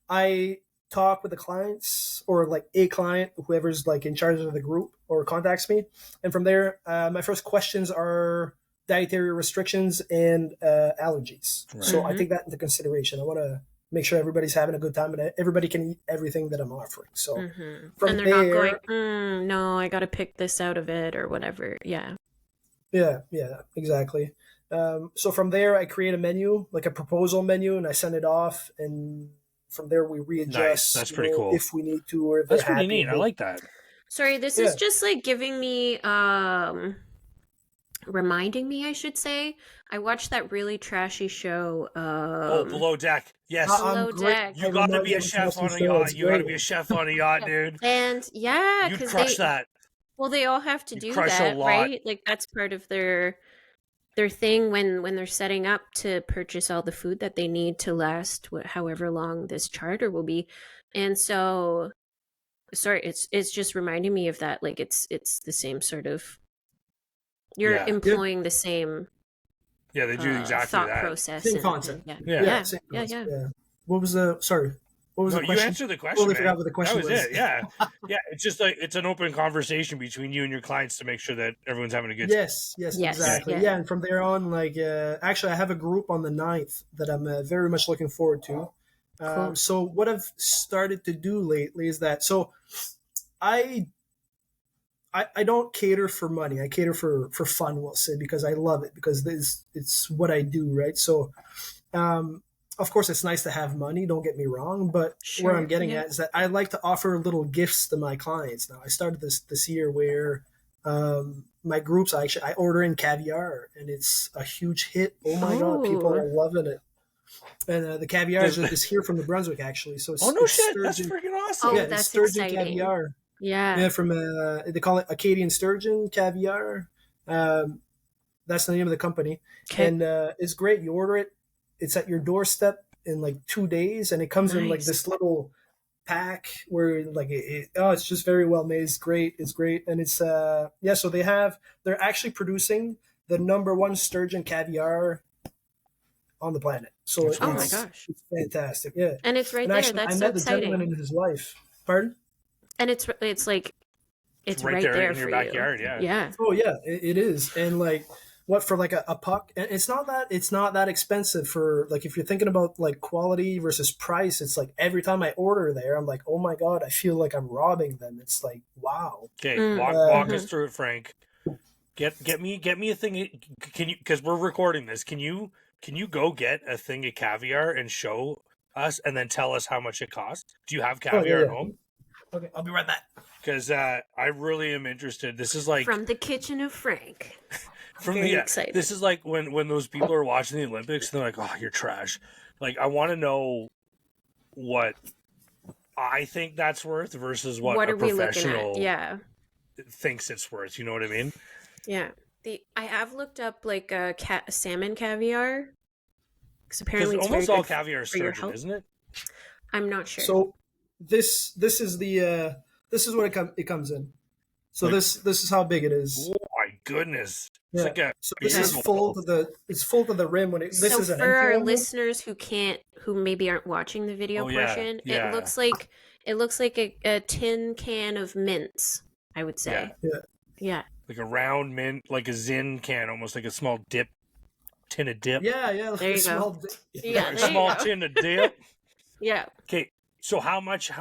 I talk with the clients, or like a client, whoever's like in charge of the group, or contacts me. And from there, my first questions are dietary restrictions and allergies. Right. So I take that into consideration. I want to make sure everybody's having a good time and everybody can eat everything that I'm offering. So from and they're there, not going, no, I got to pick this out of it or whatever. Yeah. Yeah, exactly. So from there, I create a menu, like a proposal menu, and I send it off. And from there, we readjust. Nice. That's pretty cool. If we need to, or if that's they're pretty happy. neat. I like that. Sorry, this is just like giving me, reminding me, I should say. I watched that really trashy show. Below Deck. Yes. Below Deck. You got to be a chef on a yacht. You got to be a chef on a yacht, dude. And yeah, you'd crush that. Well, they all have to do crush that, a lot. right? Like that's part of their thing when they're setting up to purchase all the food that they need to last however long this charter will be. And so, sorry, it's just reminding me of that. Like it's the same sort of. You're employing the same. Yeah, they do exactly thought that. process. Same concept. Yeah. What was the What was the question? You answered the question. Totally forgot what the question was. That was it. Yeah, yeah. It's just like it's an open conversation between you and your clients to make sure that everyone's having a good. Yes, exactly. Yeah, and from there on, like, actually, I have a group on the 9th that I'm very much looking forward to. Cool. So what I've started to do lately is that I don't cater for money. I cater for fun, we'll say, because I love it, because it's what I do, right? So, of course, it's nice to have money, don't get me wrong, but where I'm getting at is that I like to offer little gifts to my clients. Now, I started this year where my groups, I order in Caviar, and it's a huge hit. Oh my God, people are loving it. And the Caviar is here from the Brunswick, actually. So it's, no shit, sturgeon. That's freaking awesome. Oh, Yeah, that's it's sturgeon exciting. Caviar. Yeah, from they call it Acadian Sturgeon Caviar. That's the name of the company, and it's great. You order it, it's at your doorstep in like 2 days, and it comes in like this little pack where like it's just very well made. It's great, and it's So they're actually producing the #1 sturgeon caviar on the planet. So oh my gosh, it's fantastic. Yeah, and it's right and there. actually, That's I so met the exciting. gentleman and his wife. Pardon? And it's like it's right there in your for backyard. you. Yeah. Oh yeah, it is. And like what for like a puck, and it's not that expensive for like if you're thinking about like quality versus price. It's like every time I order there, I'm like, oh my God, I feel like I'm robbing them. It's like wow. Okay, walk us through it, Frank. Get me a thing. Can you? Because we're recording this. Can you go get a thing of caviar and show us, and then tell us how much it costs? Do you have caviar at home? Okay, I'll be right back. Because I really am interested. This is like from the kitchen of Frank. Excited. This is like when those people are watching the Olympics and they're like, "Oh, you're trash." Like, I want to know what I think that's worth versus what a professional thinks it's worth. You know what I mean? Yeah. I have looked up like salmon caviar. Because apparently it's almost very all good caviar is sturgeon, isn't it? I'm not sure. So this is the this is what it comes in. So like, this is how big it is. Oh my goodness! It's like this is full to the rim when it. This is for our listeners who maybe aren't watching the video portion. Yeah. It looks like a tin can of mints. I would say. Yeah. Like a round mint, like a Zin can, almost like a small tin of dip. Yeah. Like there you go. A small tin of dip. Yeah. Okay. So how much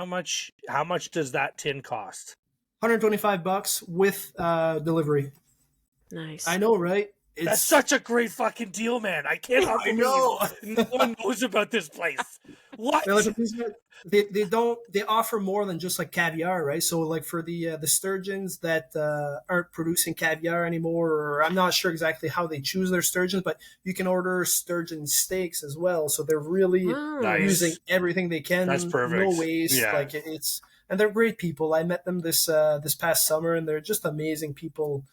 does that tin cost? $125 with delivery. Nice. I know, right? That's such a great fucking deal, man. I can't believe no one knows about this place. What? They offer more than just like caviar, right? So like for the sturgeons that aren't producing caviar anymore, or I'm not sure exactly how they choose their sturgeons, but you can order sturgeon steaks as well. So they're really using everything they can. That's perfect. No waste. Yeah. Like and they're great people. I met them this past summer, and they're just amazing people.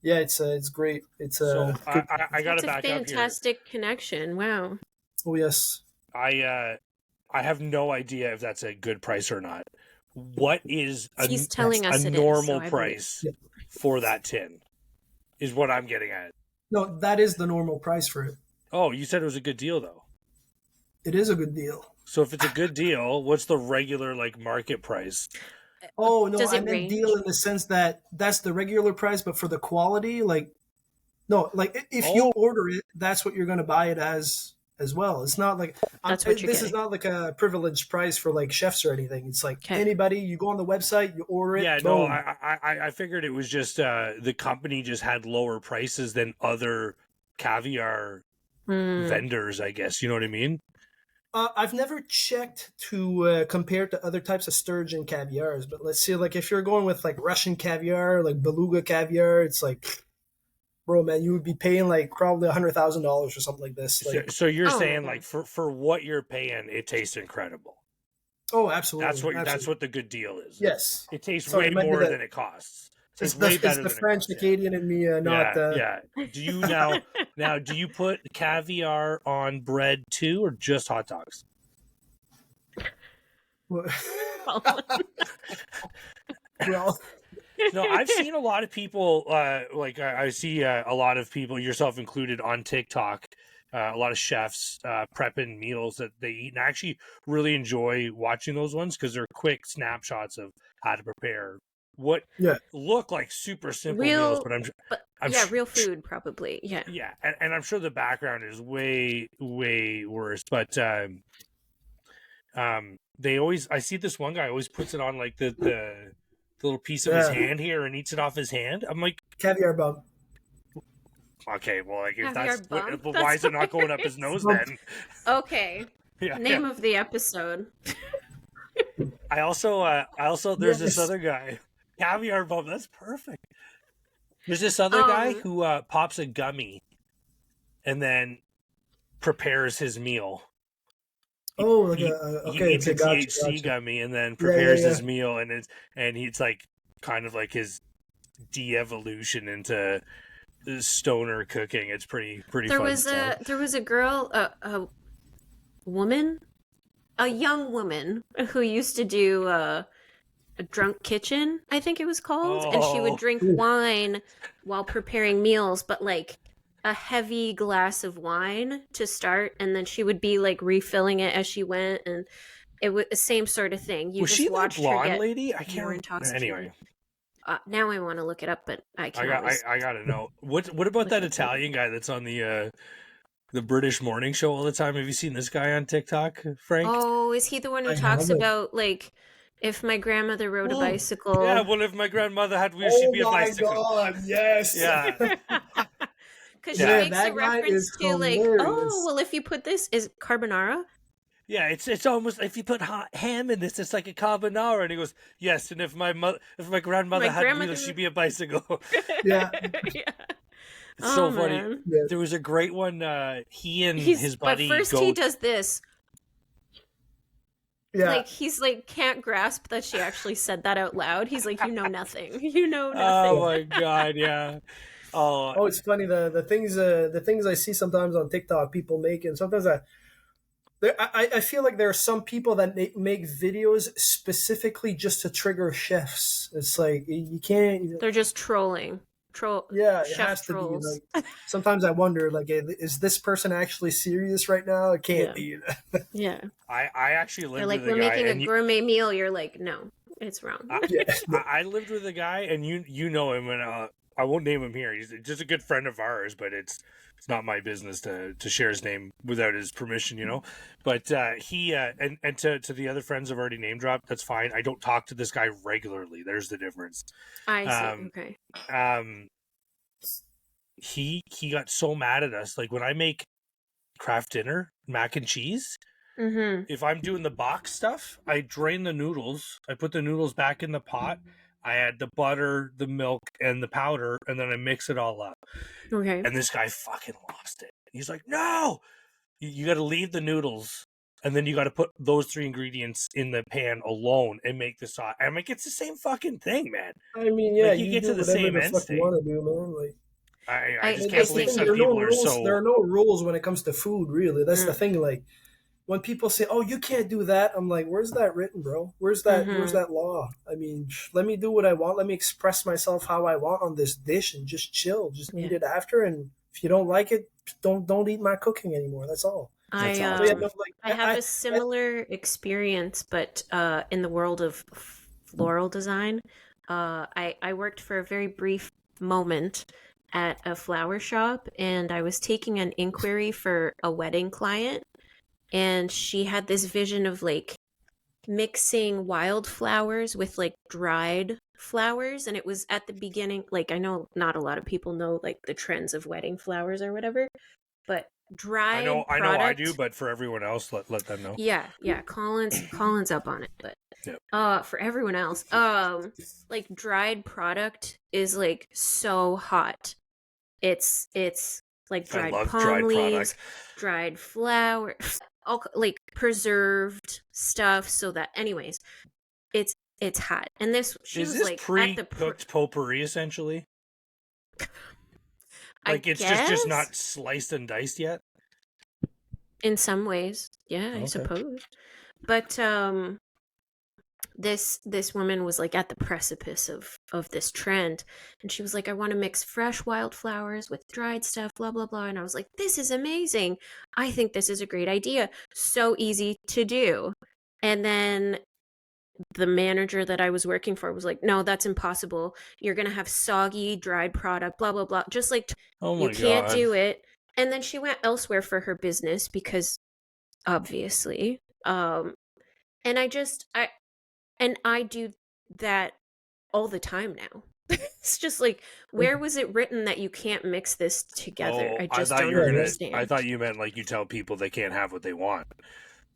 Yeah, it's great. It's So good. I got to That's a back up here. fantastic connection. Wow. Oh yes. I have no idea if that's a good price or not. What is He's telling us a it is, normal so I believe. price for that tin? Is what I'm getting at. No, that is the normal price for it. Oh, you said it was a good deal though. It is a good deal. So if it's a good deal, what's the regular like market price? Oh no, Does I it meant range? deal in the sense that that's the regular price, but for the quality, like no, like if you order it, that's what you're going to buy it as well. It's not like That's what you're this is getting. not like a privileged price for like chefs or anything. It's like Okay. anybody. You go on the website, you order it. Yeah, boom. no, I figured it was just the company just had lower prices than other caviar vendors, I guess. You know what I mean? I've never checked to compare to other types of sturgeon caviars, but let's see. Like if you're going with like Russian caviar, like beluga caviar, it's like, bro, man, you would be paying like probably $100,000 or something like this. Like, So you're Oh, saying okay. like for what you're paying, it tastes incredible. oh, absolutely, That's absolutely. what the good deal is. Yes. It tastes Sorry, way it might be more the than it costs. It it's tastes way better the than it French costs. Yeah. Acadian in me, not Yeah. Do you now do you put caviar on bread too, or just hot dogs? well, No, I've seen a lot of people, like I see a lot of people, yourself included, on TikTok. A lot of chefs prepping meals that they eat, and I actually really enjoy watching those ones because they're quick snapshots of how to prepare what yeah. look like super simple meals. But real food probably. Yeah. yeah, and I'm sure the background is way worse. But they always, I see this one guy always puts it on like the little piece of his hand here and eats it off his hand. I'm like, Caviar bump. okay, well, like if Caviar that's bump? but why is it not going up his nose then? Okay. Yeah, Name of the episode. I also there's this Yes. other guy, caviar bump. That's perfect. There's this other guy who pops a gummy and then prepares his meal. Oh, like He okay, eats a gotcha, THC gotcha. gummy and then Yeah, prepares yeah. his meal, and it's like kind of like his de-evolution into stoner cooking. It's pretty There fun was stuff. there was a girl, a woman, a young woman who used to do a drunk kitchen, I think it was called, and she would Oh, drink wine while preparing meals, but like a heavy glass of wine to start, and then she would be like refilling it as she went, and it was the same sort of thing. You was just she that watched her blonde get lady? I more can't. intoxicated. Anyway, Now I want to look it up, but I can't. I gotta know what about that Italian guy that's on the British morning show all the time? Have you seen this guy on TikTok, Frank? Oh, is he the one who I talks haven't. about like if my grandmother rode a Oh, bicycle? yeah, well, if my grandmother had wheels, she'd Oh be a my bicycle. god, yes. Yeah. Because Yeah. she makes that a guy reference is to like, hilarious. oh, well, if you put this is carbonara. Yeah, it's almost, if you put ham in this, it's like a carbonara. And he goes, yes. And if my grandmother had wheels, she'd be a bicycle. Yeah. Yeah. It's so funny. Man. Yeah. There was a great one. He and his buddy But first go. he does this. Yeah. Like he's like can't grasp that she actually said that out loud. He's like, you know nothing. You know nothing. Oh my god, yeah. Oh, it's funny the things I see sometimes on TikTok people make, and sometimes I feel like there are some people that make videos specifically just to trigger chefs. It's like you can't. They're just trolling. Yeah, it chef has trolls. to be. Like, sometimes I wonder, like, is this person actually serious right now? It can't be. Yeah. I actually lived They're like, with a we're guy, making a and gourmet meal. You're like, no, it's wrong. I lived with a guy, and you know him, and I won't name him here. He's just a good friend of ours, but it's not my business to share his name without his permission, you know. But he and to the other friends I've already name dropped, that's fine. I don't talk to this guy regularly. There's the difference. I see. Okay. He got so mad at us. Like when I make craft dinner, mac and cheese, if I'm doing the box stuff, I drain the noodles. I put the noodles back in the pot. I add the butter, the milk, and the powder, and then I mix it all up. Okay. And this guy fucking lost it. He's like, no, you got to leave the noodles and then you got to put those 3 ingredients in the pan alone and make the sauce. I'm like, it's the same fucking thing, man. I mean, yeah, Like, you you get do to the whatever same the end fuck state. you want to do, man. Like, I just I can't that's the believe thing. some There are no people are rules. so. There are no rules when it comes to food. Really, that's the thing. Like, when people say, "Oh, you can't do that," I'm like, "Where's that written, bro? Where's that law?" I mean, let me do what I want. Let me express myself how I want on this dish, and just chill. Just eat it after. And if you don't like it, don't eat my cooking anymore. That's all. That's all. So, yeah, no, like, I have a similar experience, but in the world of floral design. I worked for a very brief moment at a flower shop, and I was taking an inquiry for a wedding client, and she had this vision of like mixing wildflowers with like dried flowers, and it was at the beginning, like, I know not a lot of people know like the trends of wedding flowers or whatever, but dried I know I do, product. but for everyone else, let them know. Yeah, Colin's up on it, but for everyone else, like dried product is like so hot. It's like dried palm leaves, dried flowers, all like preserved stuff, so that anyways, it's hot. And she Is was this like pre-cooked potpourri essentially? Like, I it's guess, just not sliced and diced yet? in some ways, yeah, I suppose. But this woman was like at the precipice of this trend, and she was like, I want to mix fresh wildflowers with dried stuff, blah blah blah. And I was like, this is amazing. I think this is a great idea. So easy to do. And then the manager that I was working for was like, no, that's impossible. You're gonna have soggy dried product, blah blah blah. Just like, you can't do it. And then she went elsewhere for her business because obviously, and I do that all the time now. It's just like, where was it written that you can't mix this together? I just don't understand. I thought you meant like you tell people they can't have what they want.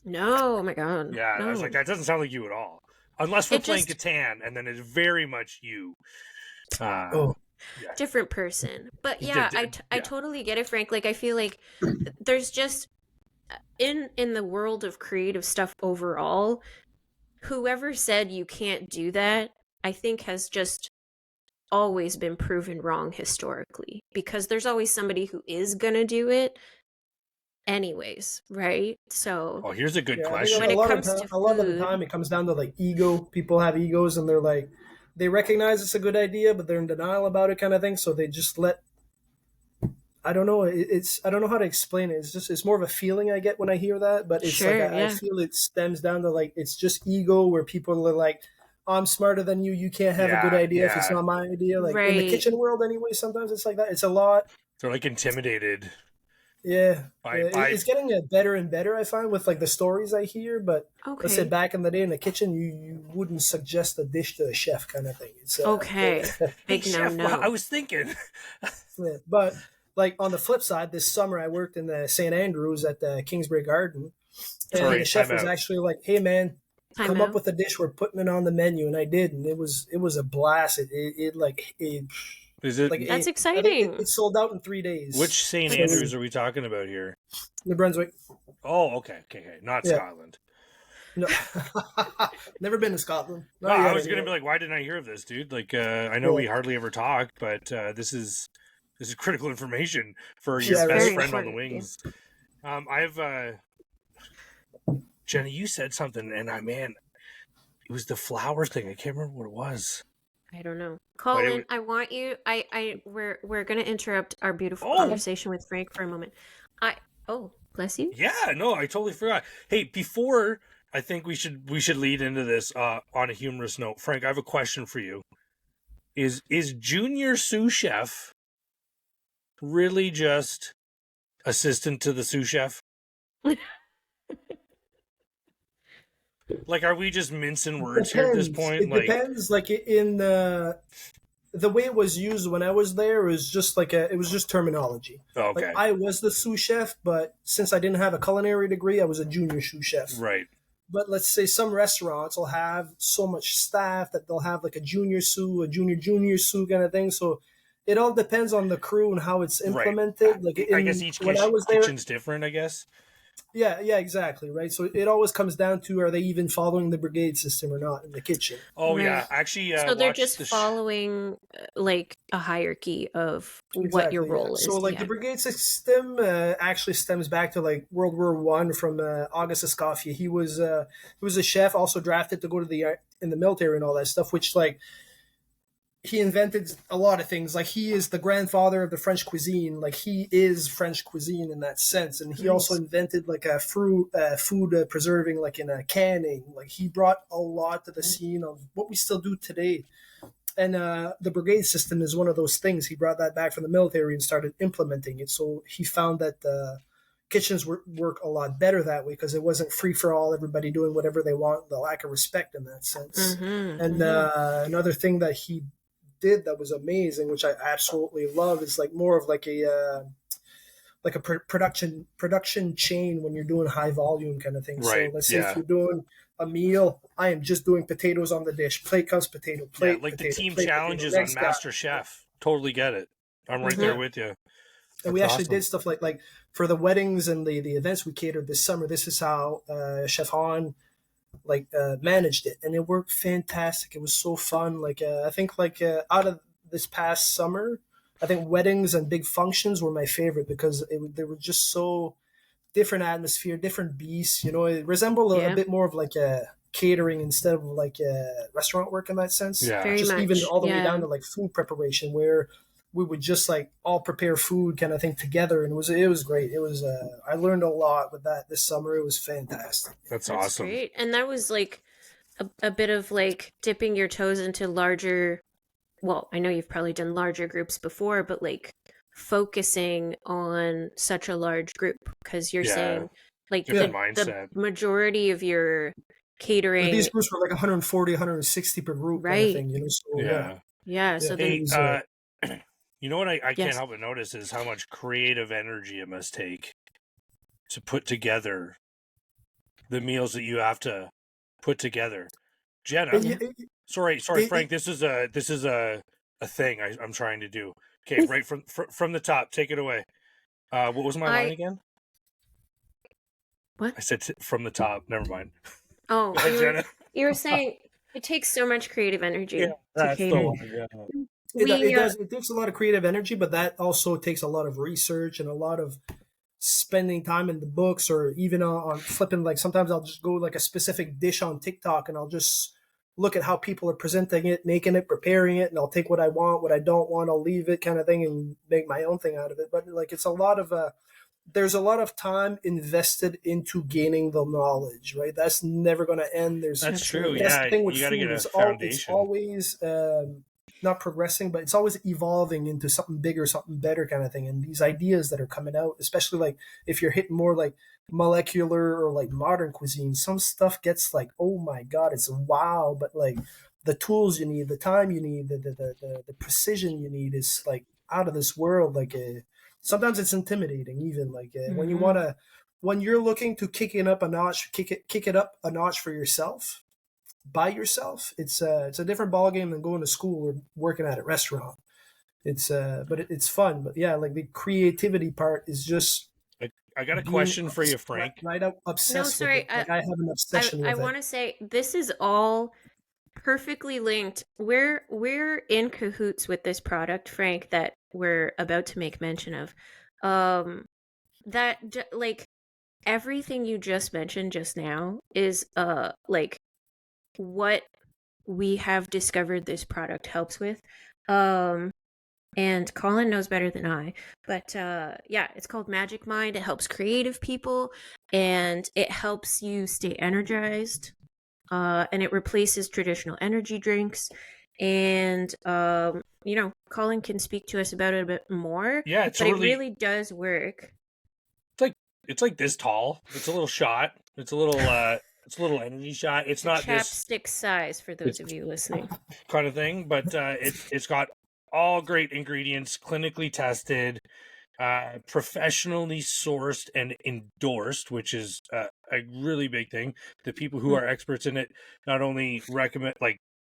No, oh my god. Yeah, no. I was like, that doesn't sound like you at all. Unless we're playing Catan, and then it's very much you. Different person. But yeah, I totally get it, Frank. Like, I feel like there's just, in the world of creative stuff overall, whoever said you can't do that, I think has just always been proven wrong historically, because there's always somebody who is gonna do it anyways, right? So here's a good question. When it comes to a lot of the time, it comes down to like ego. People have egos, and they're like, they recognize it's a good idea, but they're in denial about it, kind of thing. So they just let. I don't know. I don't know how to explain it. It's more of a feeling I get when I hear that. But it's I feel it stems down to like, it's just ego, where people are like, I'm smarter than you. You can't have a good idea if it's not my idea. Like, in the kitchen world, anyway. Sometimes it's like that. It's a lot. They're like intimidated. Yeah, it's getting better and better, I find, with like the stories I hear. But let's say back in the day in the kitchen, you wouldn't suggest a dish to a chef, kind of thing. It's big no. I was thinking, but like on the flip side, this summer I worked in the St. Andrews at the Kingsbury Garden, and the chef was actually like, "Hey man, come up with a dish. We're putting it on the menu," and I did, and it was a blast. Is it? Like, that's exciting. It sold out in 3 days. Which St. Andrews are we talking about here? New Brunswick. Oh, okay. Not Scotland. No, never been to Scotland. No, I was gonna be like, why didn't I hear of this, dude? Like, I know we hardly ever talk, but this is critical information for your best friend on the wings. Yeah. I've Jenny, you said something, and it was the flower thing. I can't remember what it was. I don't know. Colin, I want you. We're gonna interrupt our beautiful conversation with Frank for a moment. Bless you. Yeah, no, I totally forgot. Hey, before I think we should lead into this on a humorous note. Frank, I have a question for you. Is junior sous chef really just assistant to the sous chef? Like, are we just mincing words here at this point? It depends. Like, in the way it was used when I was there, it was just terminology. Okay. Like, I was the sous chef, but since I didn't have a culinary degree, I was a junior sous chef. Right. But let's say some restaurants will have so much staff that they'll have like a junior sous, a junior sous kind of thing. So it all depends on the crew and how it's implemented. Right. Like, I guess each kitchen's different, I guess. Yeah, exactly, right. So it always comes down to, are they even following the brigade system or not in the kitchen? Oh yeah, Right. actually, So they're watched just following like a hierarchy of what your Exactly, yeah. role So is. like the Yeah. brigade system actually stems back to like World War I from August Escoffier. He was a chef, also drafted to go to the in the military and all that stuff, which like he invented a lot of things. Like he is the grandfather of the French cuisine. Like he is French cuisine in that sense, and he also Nice. invented like a food preserving, like in a canning. Like he brought a lot to the scene of what we still do today. And the brigade system is one of those things. He brought that back from the military and started implementing it. So he found that kitchens work a lot better that way because it wasn't free for all, everybody doing whatever they want, the lack of respect in that sense. And another thing that he did that was amazing, which I absolutely love, is like more of like a production chain when you're doing high volume kind of thing. right. So let's say if Yeah, you're doing a meal, I am just doing potatoes on the dish. Plate comes potato, yeah, plate like the potato, team plate potato. challenges on Next guy. Master Chef. Totally get it. I'm right there Yeah. with you. And we That's actually awesome. did stuff like for the weddings and the events we catered this summer. This is how Chef Han managed it, and it worked fantastic. It was so fun. I think out of this past summer, I think weddings and big functions were my favorite because they were just so different atmosphere, different beasts. You know, it resembled a Yeah. bit more of like a catering instead of like a restaurant work in that sense. Yeah. Very Just even much. all the way Yeah. down to like food preparation, where we would just like all prepare food kind of thing together, and it was great. It was I learned a lot with that this summer. It was fantastic. That's That's awesome. great. And that was like a bit of like dipping your toes into larger, well, I know you've probably done larger groups before, but like focusing on such a large group because you're Yeah. saying like Different the mindset. majority of your catering, These groups were like 140, 160 per group kind of right? thing, you know. So Yeah. Yeah. So Yeah. then, Hey, was, you know what I can't yes. help but notice is how much creative energy it must take to put together the meals that you have to put together. Jenna, Yeah. sorry, Frank. This is a thing I'm trying to do. Okay, right from the top. Take it away. What was my line again? What? I said from the top. Never mind. Oh, Go ahead, Jenna. you were saying it takes so much creative energy Yeah, to that's the cater. one. Yeah. It does. It takes a lot of creative energy, but that also takes a lot of research and a lot of spending time in the books, or even on flipping. Like sometimes I'll just go like a specific dish on TikTok, and I'll just look at how people are presenting it, making it, preparing it, and I'll take what I want, what I don't want, I'll leave it, kind of thing, and make my own thing out of it. But like it's a lot of there's a lot of time invested into gaining the knowledge, right? That's never going to end. That's true. That's Yeah, the thing with you got to food. get a It's foundation. always not progressing, but it's always evolving into something bigger, something better kind of thing. And these ideas that are coming out, especially like if you're hitting more like molecular or like modern cuisine, some stuff gets like, oh my God, it's wow. But like the tools you need, the time you need, the precision you need is like out of this world. Sometimes it's intimidating, even when you're looking to kick it up a notch, kick it up a notch for yourself, by yourself. It's a different ballgame than going to school or working at a restaurant. It's fun. But yeah, like the creativity part is just. I got a question for you, Frank. Right up obsessed. No, sorry. With it. Like I have an obsession with it. I want to say this is all perfectly linked. We're in cahoots with this product, Frank, that we're about to make mention of. That like everything you just mentioned just now is like what we have discovered this product helps with. And Colin knows better than I, but yeah, it's called Magic Mind. It helps creative people, and it helps you stay energized. And it replaces traditional energy drinks. And Colin can speak to us about it a bit more. Yeah, but it really does work. It's like this tall. It's a little shot. It's a little energy shot. It's not chapstick size for those of you listening. Kind of thing, but it's got all great ingredients, clinically tested, professionally sourced and endorsed, which is a really big thing. The people who are experts in it not only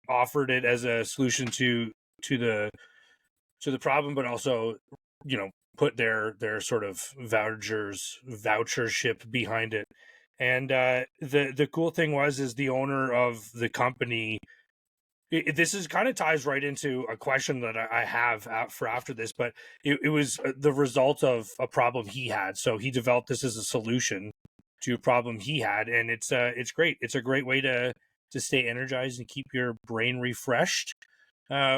offered it as a solution to the problem, but also put their sort of vouchership behind it. And the cool thing is the owner of the company. This is kind of ties right into a question that I have for after this, but it was the result of a problem he had. So he developed this as a solution to a problem he had, and it's great. It's a great way to stay energized and keep your brain refreshed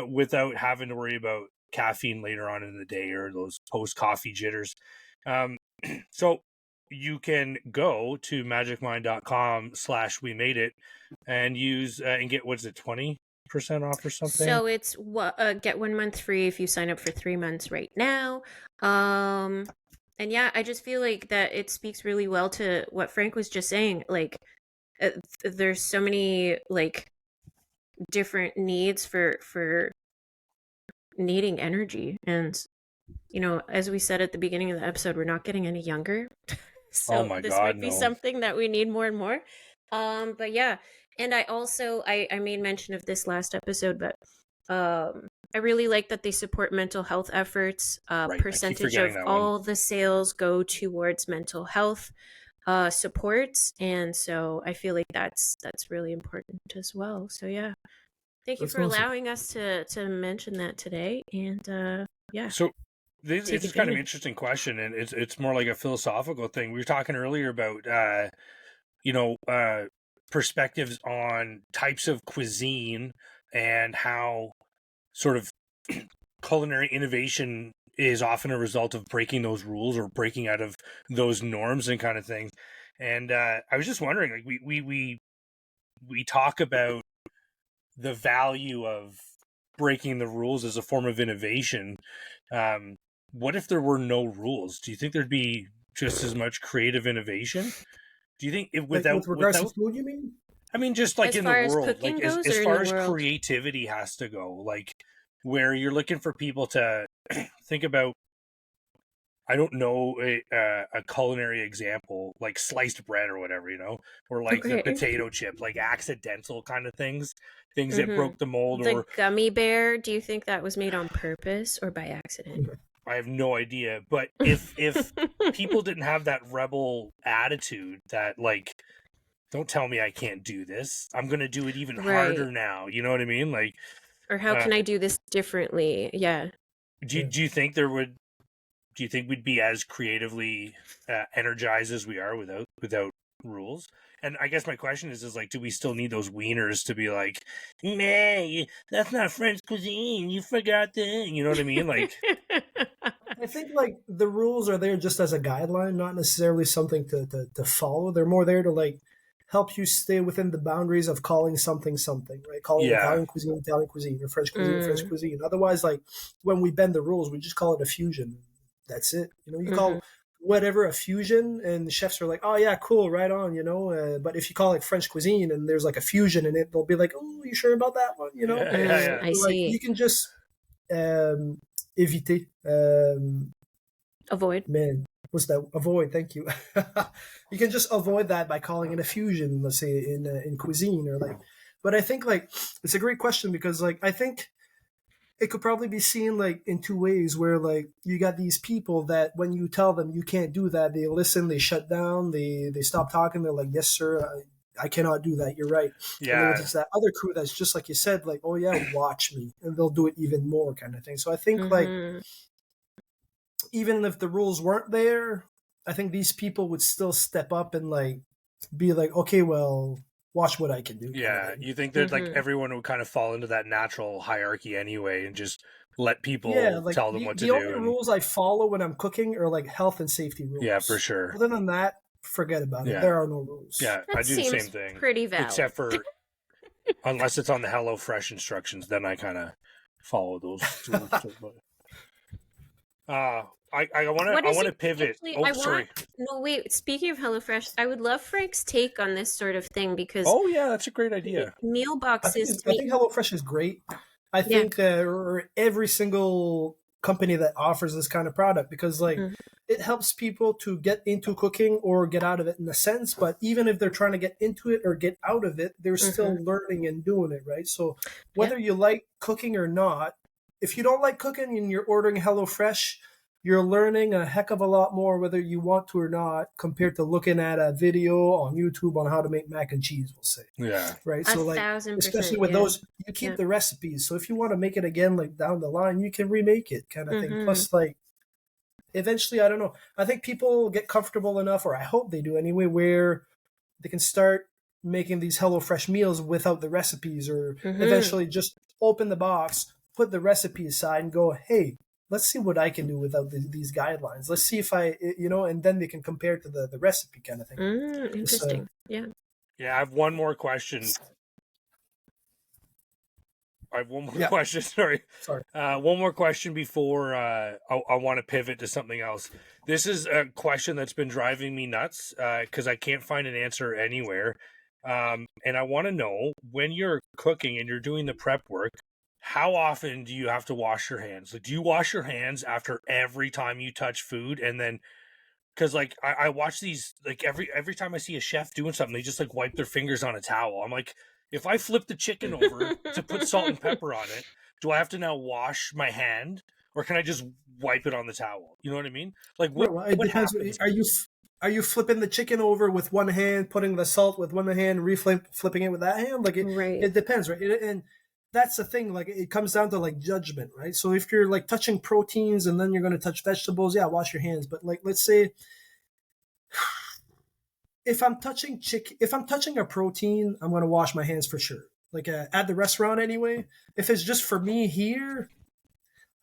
without having to worry about caffeine later on in the day or those post-coffee jitters. So you can go to magicmind.com/WeMadeIt and use and get, what's it, 20% off or something? So it's get 1 month free if you sign up for 3 months right now. And yeah, I just feel like that it speaks really well to what Frank was just saying. Like, there's so many like different needs for needing energy, and as we said at the beginning of the episode, we're not getting any younger. So oh my this God, might be no. something that we need more and more. But yeah, and I also I made mention of this last episode, but I really like that they support mental health efforts. Right, Percentage of all the sales go towards mental health supports, and so I feel like that's really important as well. So yeah, thank you for allowing us to mention that today. And yeah, so this is kind of an interesting question, and it's more like a philosophical thing. We were talking earlier about perspectives on types of cuisine and how sort of culinary innovation is often a result of breaking those rules or breaking out of those norms and kind of things. And I was just wondering, like, we talk about the value of breaking the rules as a form of innovation. What if there were no rules? Do you think there'd be just as much creative innovation? Do you think with regards to food, you mean? I mean, just like as in far the as world, cooking like goes, as or far in as the world? creativity has to go, like where you're looking for people to think about, I don't know, a culinary example, like sliced bread or whatever, or like the potato chip, like accidental kind of things that broke the mold. The or gummy bear, do you think that was made on purpose or by accident? I have no idea. But if people didn't have that rebel attitude that, like, don't tell me I can't do this, I'm going to do it even harder now. You know what I mean? Like, or how can I do this differently? Yeah. Do you think do you think we'd be as creatively energized as we are without rules? And I guess my question is like, do we still need those wieners to be like, nah, that's not French cuisine, you forgot that, you know what I mean? Like, I think like the rules are there just as a guideline, not necessarily something to follow. They're more there to like help you stay within the boundaries of calling something, right? Calling Italian cuisine, or French cuisine, French cuisine. Otherwise, like when we bend the rules, we just call it a fusion. That's it. You call whatever a fusion, and the chefs are like, oh yeah, cool, right on, but if you call it French cuisine and there's like a fusion in it, they'll be like, oh, you sure about that one? I so, like, see. you can just éviter, avoid. Man, what's that? Avoid. Thank you. You can just avoid that by calling it a fusion, let's say in cuisine, or like. But I think like it's a great question, because like I think it could probably be seen like in two ways, where like you got these people that when you tell them you can't do that, they listen, they shut down, they stop talking, they're like, yes sir, I cannot do that, you're right. Yeah. And there's that other crew that's just like you said, like, oh yeah, watch me, and they'll do it even more, kind of thing. So I think like even if the rules weren't there, I think these people would still step up and like be like, okay, well, watch what I can do. Yeah, you think that like everyone would kind of fall into that natural hierarchy anyway, and just let people tell them what to do. The only rules I follow when I'm cooking are like health and safety rules. Yeah, for sure. Other than that, forget about it. There are no rules. Yeah, that I do the same thing. Pretty valid. Except for unless it's on the HelloFresh instructions, then I kind of follow those rules. I want to pivot. Sorry. No, wait. Speaking of HelloFresh, I would love Frank's take on this sort of thing, because that's a great idea. Meal boxes. I think HelloFresh is great. I think every single company that offers this kind of product, because like it helps people to get into cooking or get out of it in a sense. But even if they're trying to get into it or get out of it, they're still learning and doing it, right? So whether you like cooking or not, if you don't like cooking and you're ordering HelloFresh, you're learning a heck of a lot more whether you want to or not compared to looking at a video on YouTube on how to make mac and cheese, we'll say. Yeah. Right. So like, 1,000%, especially with those, you keep the recipes. So if you want to make it again, like down the line, you can remake it kind of thing. Plus, like, eventually, I don't know. I think people get comfortable enough, or I hope they do anyway, where they can start making these HelloFresh meals without the recipes, or eventually just open the box, put the recipe aside and go, hey, let's see what I can do without these guidelines. Let's see if I, and then they can compare to the recipe kind of thing. Interesting. Yeah, I have one more question. Question. Sorry. One more question before I want to pivot to something else. This is a question that's been driving me nuts because I can't find an answer anywhere. And I want to know, when you're cooking and you're doing the prep work, how often do you have to wash your hands? Like, do you wash your hands after every time you touch food? And then, because like I watch these, like every time I see a chef doing something, they just like wipe their fingers on a towel. I'm like, if I flip the chicken over to put salt and pepper on it, do I have to now wash my hand, or can I just wipe it on the towel? You know what I mean? Like, what depends. happens? Are you flipping the chicken over with one hand, putting the salt with one hand, flipping it with that hand? Like it depends, right? And that's the thing. Like, it comes down to like judgment, right? So if you're like touching proteins and then you're going to touch vegetables, yeah, wash your hands. But like, let's say, if I'm touching a protein, I'm going to wash my hands for sure. Like at the restaurant anyway. If it's just for me here,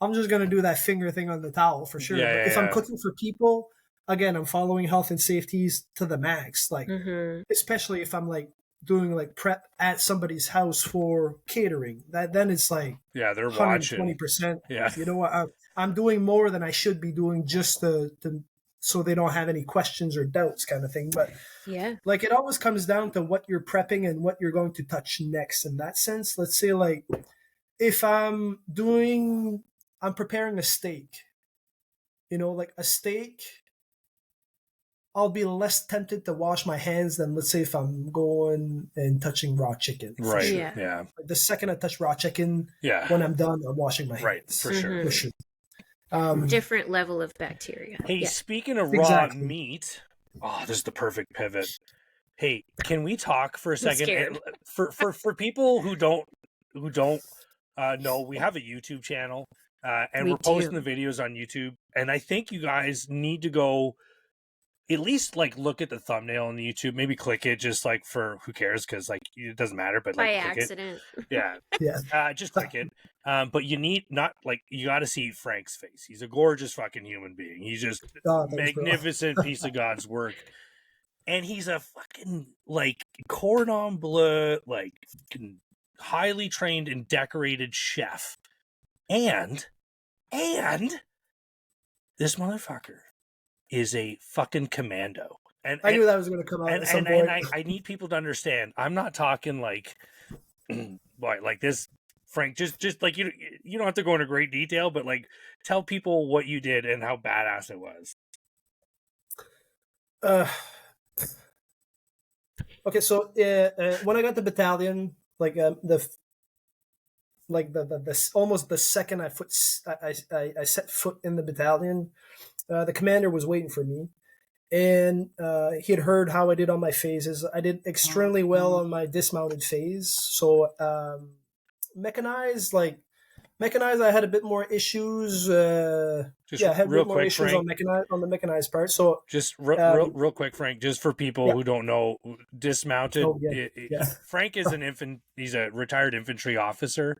I'm just going to do that finger thing on the towel for sure. But if I'm cooking for people, again, I'm following health and safeties to the max. Like, especially if I'm like doing like prep at somebody's house for catering, then it's like, they're 120%. Watching. Yeah. You know what? I'm doing more than I should be doing just to so they don't have any questions or doubts kind of thing. But like, it always comes down to what you're prepping and what you're going to touch next in that sense. Let's say like, if I'm preparing a steak, like a steak, I'll be less tempted to wash my hands than, let's say, if I'm going and touching raw chicken. Right. Sure. Yeah. Like, the second I touch raw chicken, when I'm done, I'm washing my hands. Right. For sure. For sure. Different level of bacteria. Hey, speaking of raw meat, this is the perfect pivot. Hey, can we talk for a second? For people who don't know, we have a YouTube channel, and we're posting the videos on YouTube. And I think you guys need to go at least like look at the thumbnail on the YouTube, maybe click it, just like, for who cares, because like it doesn't matter, but like, by click accident. It. Just click it. But you got to see Frank's face. He's a gorgeous fucking human being. He's just magnificent piece of God's work. And he's a fucking like cordon bleu, like highly trained and decorated chef. And this motherfucker is a fucking commando. And I knew that was going to come out at some point. And I need people to understand, I'm not talking like, like this, Frank, just like, you don't have to go into great detail, but like, tell people what you did and how badass it was. Okay, so when I got the battalion, like almost the second I set foot in the battalion, the commander was waiting for me, and he had heard how I did on my phases. I did extremely well on my dismounted phase. So mechanized, I had a bit more issues. I had real more quick, issues Frank, on the mechanized part. So just real quick, Frank, just for people who don't know, dismounted. Frank is he's a retired infantry officer.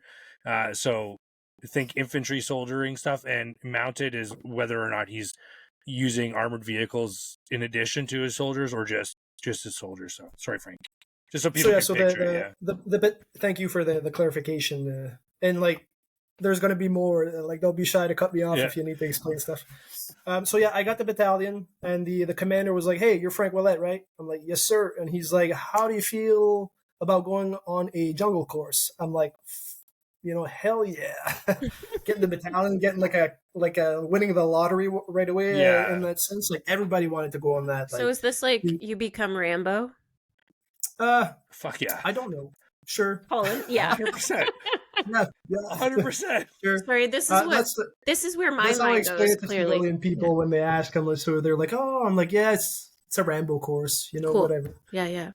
So think infantry soldiering stuff, and mounted is whether or not he's using armored vehicles in addition to his soldiers or just his soldiers. So sorry, Frank. Just so people can picture it. Thank you for the clarification. And like, there's going to be more. Like, don't be shy to cut me off if you need to explain stuff. I got the battalion, and the commander was like, "Hey, you're Frank Ouellette, right?" I'm like, "Yes, sir." And he's like, "How do you feel about going on a jungle course?" I'm like, hell yeah. Getting the battalion, getting like a winning the lottery right away. In that sense, like, everybody wanted to go on that. So is this like you become Rambo? Fuck yeah. I don't know. Sure. Colin, yeah. 100%. Yeah, 100%. sure. Sorry, this is where my That's how I mind explain goes. it to Clearly, civilian people when they ask them, so they're like, "Oh," I'm like, "Yeah, it's a Rambo course, cool. whatever." Yeah.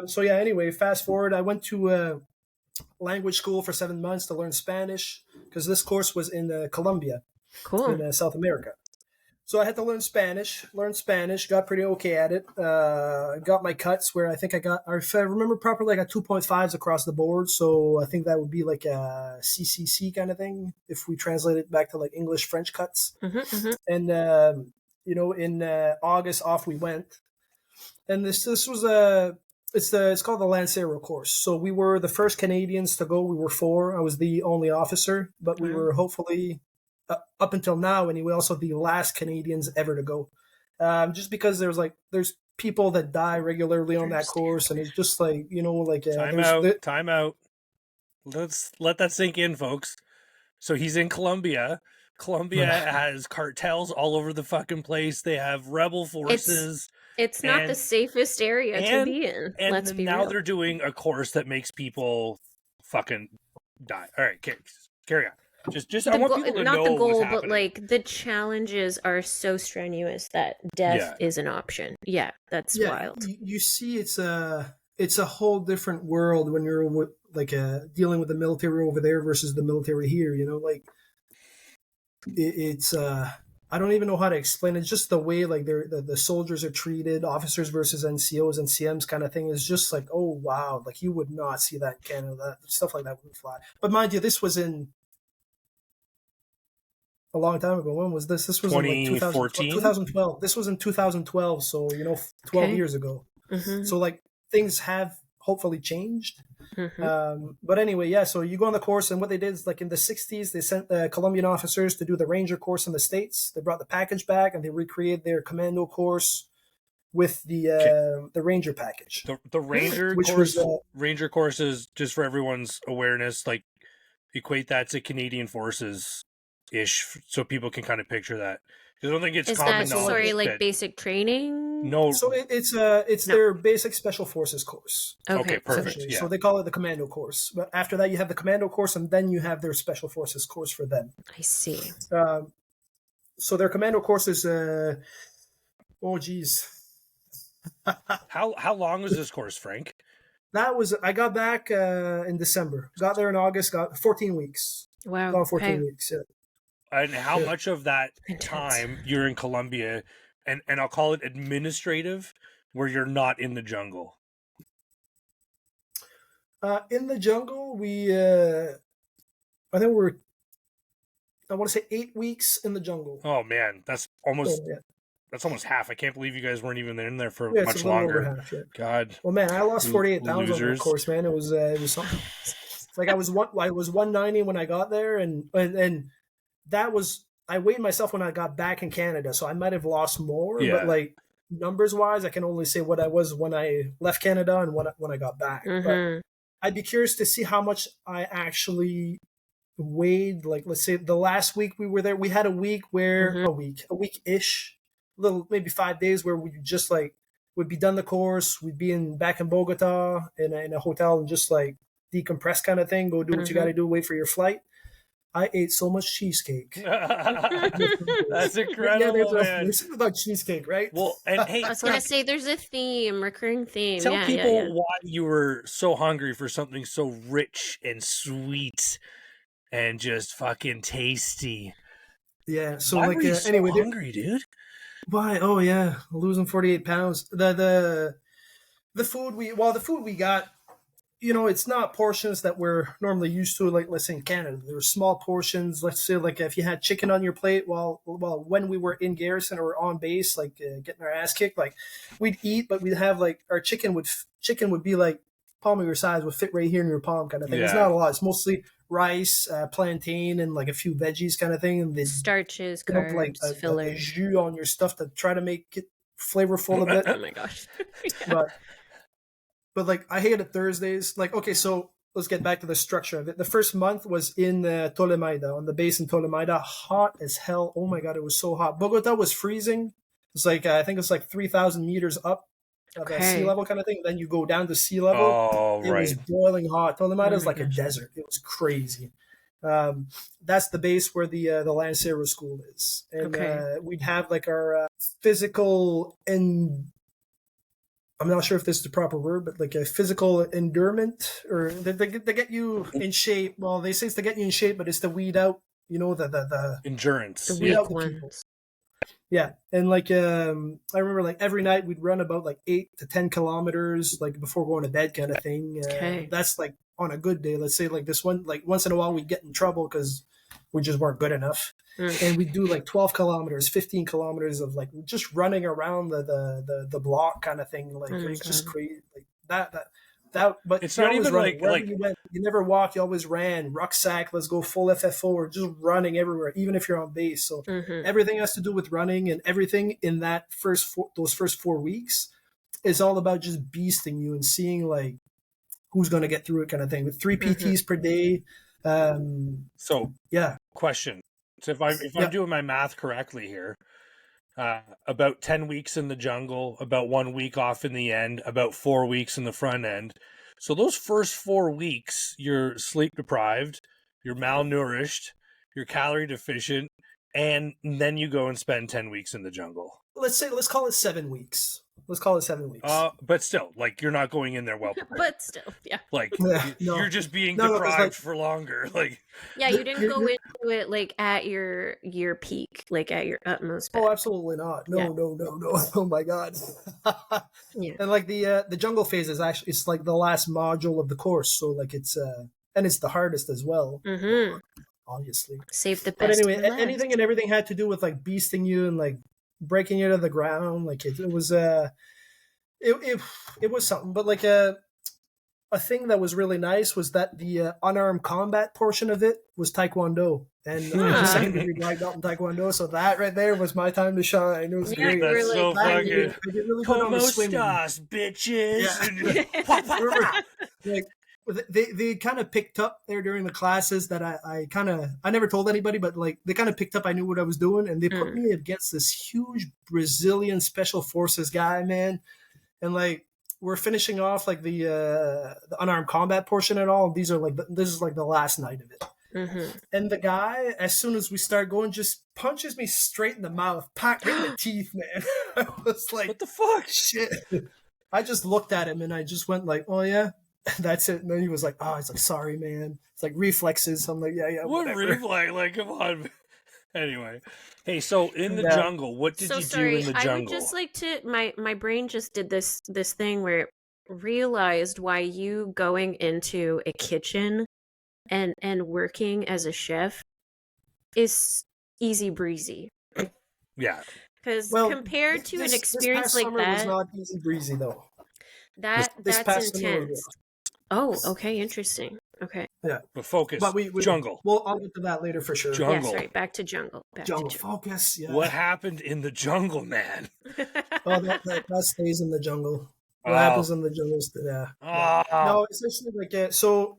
So yeah. Anyway, fast forward. I went to language school for 7 months to learn Spanish because this course was in Colombia, Cool. in South America. So I had to learn Spanish, got pretty okay at it. Got my cuts where I think I got, if I remember properly, I got 2.5s across the board. So I think that would be like a CCC kind of thing if we translate it back to like English French cuts. And, in August, off we went. And this was it's called the Lancero course. So we were the first Canadians to go. We were 4. I was the only officer, but we were hopefully, up until now anyway, also the last Canadians ever to go. Just because there's people that die regularly on that course, and it's just like, Time out. Let's let that sink in, folks. So he's in Colombia. Colombia has cartels all over the fucking place. They have rebel forces. It's not the safest area to be in. Let's be now real. they're doing a course that makes people fucking die. All right, carry on. Just I want people to know the goal, what's but happening. like the challenges are so strenuous that death is an option. Yeah, that's wild. You see, it's a whole different world when you're dealing with the military over there versus the military here. It's I don't even know how to explain it. It's just the way like the soldiers are treated, officers versus NCOs and CMs kind of thing is just like, oh wow, like you would not see that in Canada. Stuff like that wouldn't fly. But mind you, this was in a long time ago. When was this? This was 2014? in 2012. This was in 2012, so 12 years ago. So like things have hopefully changed. But anyway, yeah, so you go on the course, and what they did is like in the 60s, they sent the Colombian officers to do the Ranger course in the States. They brought the package back, and they recreated their commando course with the Ranger package. The Ranger course, Ranger courses, just for everyone's awareness, like equate that to Canadian Forces ish, so people can kind of picture that. I don't think it's common knowledge. Like basic training? No. So it's their basic special forces course. Okay, perfect. Yeah. So they call it the commando course. But after that, you have the commando course, and then you have their special forces course for them. I see. So their commando course is oh geez. How long was this course, Frank? I got back in December. Got there in August. Got 14 weeks. Wow. About 14 weeks. Yeah. And how much of that time you're in Colombia, and I'll call it administrative, where you're not in the jungle? In the jungle, I think I want to say 8 weeks in the jungle. Oh man, that's almost half. I can't believe you guys weren't even in there for much longer. Over half, yeah. God. Well, man, I lost 48 pounds on that course, man. It was something. It's like I was 190 when I got there, and that was, I weighed myself when I got back in Canada, so I might have lost more, but like numbers wise, I can only say what I was when I left Canada and when I got back. But I'd be curious to see how much I actually weighed. Like, let's say the last week we were there, we had a week where a week-ish, little maybe 5 days where we just like would be done the course, we'd be back in Bogota in a hotel and just like decompress kind of thing, go do what you got to do, wait for your flight. I ate so much cheesecake. That's incredible, man. There's something about cheesecake, right? Well, and hey, I was going to say there's a recurring theme. Tell people why you were so hungry for something so rich and sweet and just fucking tasty. Yeah. So why like were you so anyway, hungry, dude? Why? Oh yeah, losing 48 pounds. The food we got. It's not portions that we're normally used to, like let's say in Canada. There were small portions. Let's say like if you had chicken on your plate when we were in garrison or on base, like getting our ass kicked, like we'd eat, but we'd have like our chicken would be like palm of your size, would fit right here in your palm kind of thing. Yeah. It's not a lot. It's mostly rice, plantain, and like a few veggies kind of thing, and then starches, carbs, like fillers, a jus on your stuff to try to make it flavorful a bit. Oh my gosh. Yeah. But like I hated Thursdays. Like, okay, so let's get back to the structure of it. The first month was in Tolemaida, on the base in Tolemaida, hot as hell. Oh my God, it was so hot. Bogota was freezing. It's like, I think it's like 3,000 meters up. of sea Okay. level kind of thing. Then you go down to sea level. Oh, It was right. boiling hot. Tolomada Oh is my like a gosh. desert. It was crazy. That's the base where the Lancero School is, and Okay. we'd have like our physical and I'm not sure if this is the proper word, but like a physical endurement, or they get you in shape. Well, they say it's to get you in shape, but it's to weed out, the The Endurance. weed Yeah. weak out the people. ones. Yeah, and like I remember like every night we'd run about like 8 to 10 kilometers, like before going to bed, kind of thing. Okay. That's like on a good day. Let's say like this one, like once in a while we'd get in trouble because we just weren't good enough, and we'd do like 12 kilometers, 15 kilometers of like just running around the block kind of thing. Like Oh it my was just God. crazy, like that. But It's you're not always even running like wherever you went. You never walked. You always ran. Rucksack. Let's go full FFO. Or just running everywhere, even if you're on base. So Mm-hmm. everything has to do with running, and everything in that those first 4 weeks is all about just beasting you and seeing like who's going to get through it, kind of thing. With 3 PTs per day. so. Yeah. Question. So if I'm Yeah. doing my math correctly here, about 10 weeks in the jungle, about 1 week off in the end, about 4 weeks in the front end. So those first 4 weeks, you're sleep deprived, you're malnourished, you're calorie deficient, and then you go and spend 10 weeks in the jungle. Let's call it 7 weeks. Let's call it 7 weeks. But still, like, you're not going in there well prepared. But still, yeah. Like, Yeah, no. you're just being No, 'cause, deprived like- for longer. Like, Yeah, you didn't go You're- into it like at your peak, like at your utmost Oh, best. absolutely not. No, Yeah. no. Oh my god. Yeah. And like the jungle phase is actually it's like the last module of the course, so like it's and it's the hardest as well, Mm-hmm. obviously. Save the But best. anyway, for last. anything and everything had to do with like beasting you and like breaking you to the ground. Like it was it was something. But like a thing that was really nice was that the unarmed combat portion of it was Taekwondo, and I'm a second degree black belt in Taekwondo. So that right there was my time to shine. It was Yeah, great. you were that's like, so I fucking. did really good on the Como swimming. estas, bitches? Yeah. Like they kind of picked up there during the classes that I never told anybody, but like they kind of picked up I knew what I was doing, and they put me against this huge Brazilian special forces guy, man, and like we're finishing off like the unarmed combat portion and all. These are like this is like the last night of it. Mm-hmm. And the guy, as soon as we start going, just punches me straight in the mouth, right in the teeth, man. I was like, What the fuck? shit. I just looked at him and I just went like, oh yeah, that's it. And then he was like, oh, it's like, sorry, man. It's like reflexes. I'm like, yeah, What whatever. reflex? Like, come on. Anyway, hey, so in the Yeah. jungle, what did So you sorry, do in the I jungle? would just like to my brain just did this thing where it realized why you going into a kitchen and working as a chef is easy breezy. Yeah, Because Well, compared to this an experience past like summer was that, not easy breezy though. that's past summer intense. Oh, okay, interesting. Okay. Yeah, but focus. but we jungle. Well, I'll get to that later for sure. Jungle. Yeah, sorry, back to jungle. Jungle focus. Yeah. What happened in the jungle, man? Oh, that stays in the jungle. What Oh. happens in the jungle? Yeah. Ah. No, essentially like so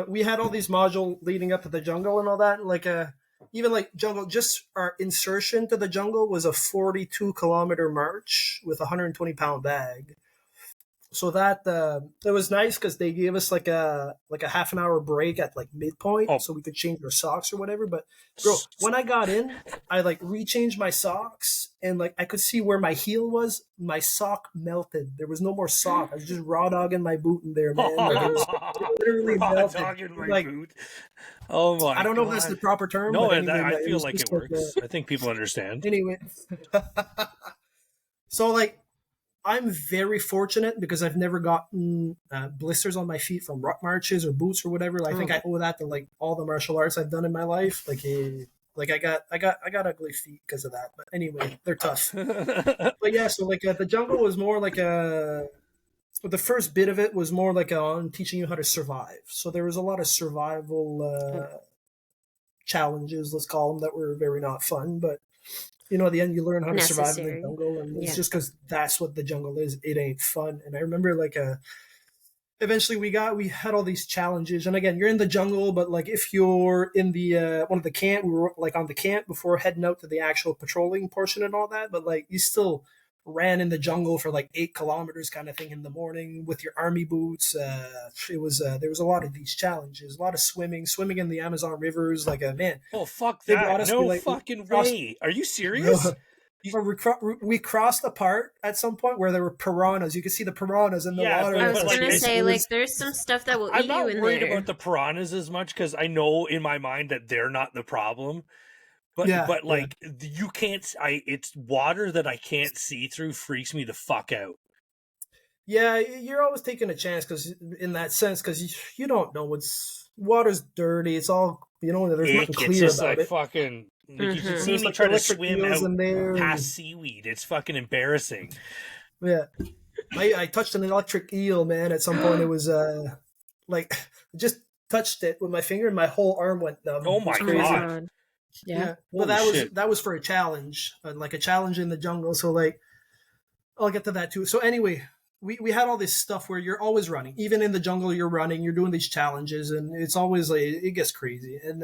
we had all these modules leading up to the jungle and all that. Like even like jungle, just our insertion to the jungle was a 42-kilometer march with a 120-pound bag. So that it was nice because they gave us like a half an hour break at like midpoint, Oh. so we could change our socks or whatever. But bro, when I got in, I like rechanged my socks and like I could see where my heel was. My sock melted. There was no more sock. I was just raw dogging my boot in there, man. Like it was literally Raw melted. dogging my Like boot. Oh my! I don't know if God. that's the proper term. No, but anyway, I feel was like just it works. I think people understand. Anyway, so like I'm very fortunate because I've never gotten blisters on my feet from ruck marches or boots or whatever. I think I owe that to like all the martial arts I've done in my life. Like I got ugly feet because of that. But anyway, they're tough. But yeah, so like the jungle was more like the first bit of it was more like on teaching you how to survive. So there was a lot of survival challenges, let's call them, that were very not fun, but at the end you learn how to survive in the Necessary. jungle, and it's Yeah. just because that's what the jungle is. It ain't fun. And I remember like eventually we had all these challenges, and again, you're in the jungle, but like if you're in the one of the camp, we were like on the camp before heading out to the actual patrolling portion and all that, but like you still ran in the jungle for like 8 kilometers kind of thing in the morning with your army boots. It was there was a lot of these challenges, a lot of swimming in the Amazon rivers. Like man, Oh fuck they brought that! us. No We fucking crossed, way. Are you serious? we crossed a part at some point where there were piranhas. You could see the piranhas in the Yeah, water. but- I was but, gonna like, say, it like, was- there's some stuff that will I'm eat not you in worried there. about the piranhas as much because I know in my mind that they're not the problem. But Yeah, but yeah. like you can't. It's water that I can't see through freaks me the fuck out. Yeah, you're always taking a chance because in that sense, because you don't know what's water's dirty. It's all there's nothing It's clear just about like it. fucking. Like, you should Mhm. see There's me like try to electric swim eels out in there. past seaweed. It's fucking embarrassing. Yeah, I touched an electric eel, man. At some point, it was like just touched it with my finger, and my whole arm went numb. Oh It was my Oh crazy. my God. god. Yeah, Yeah. but Holy that shit. was for a challenge, like a challenge in the jungle. So like, I'll get to that too. So anyway, we had all this stuff where you're always running, even in the jungle. You're running, you're doing these challenges, and it's always like it gets crazy. And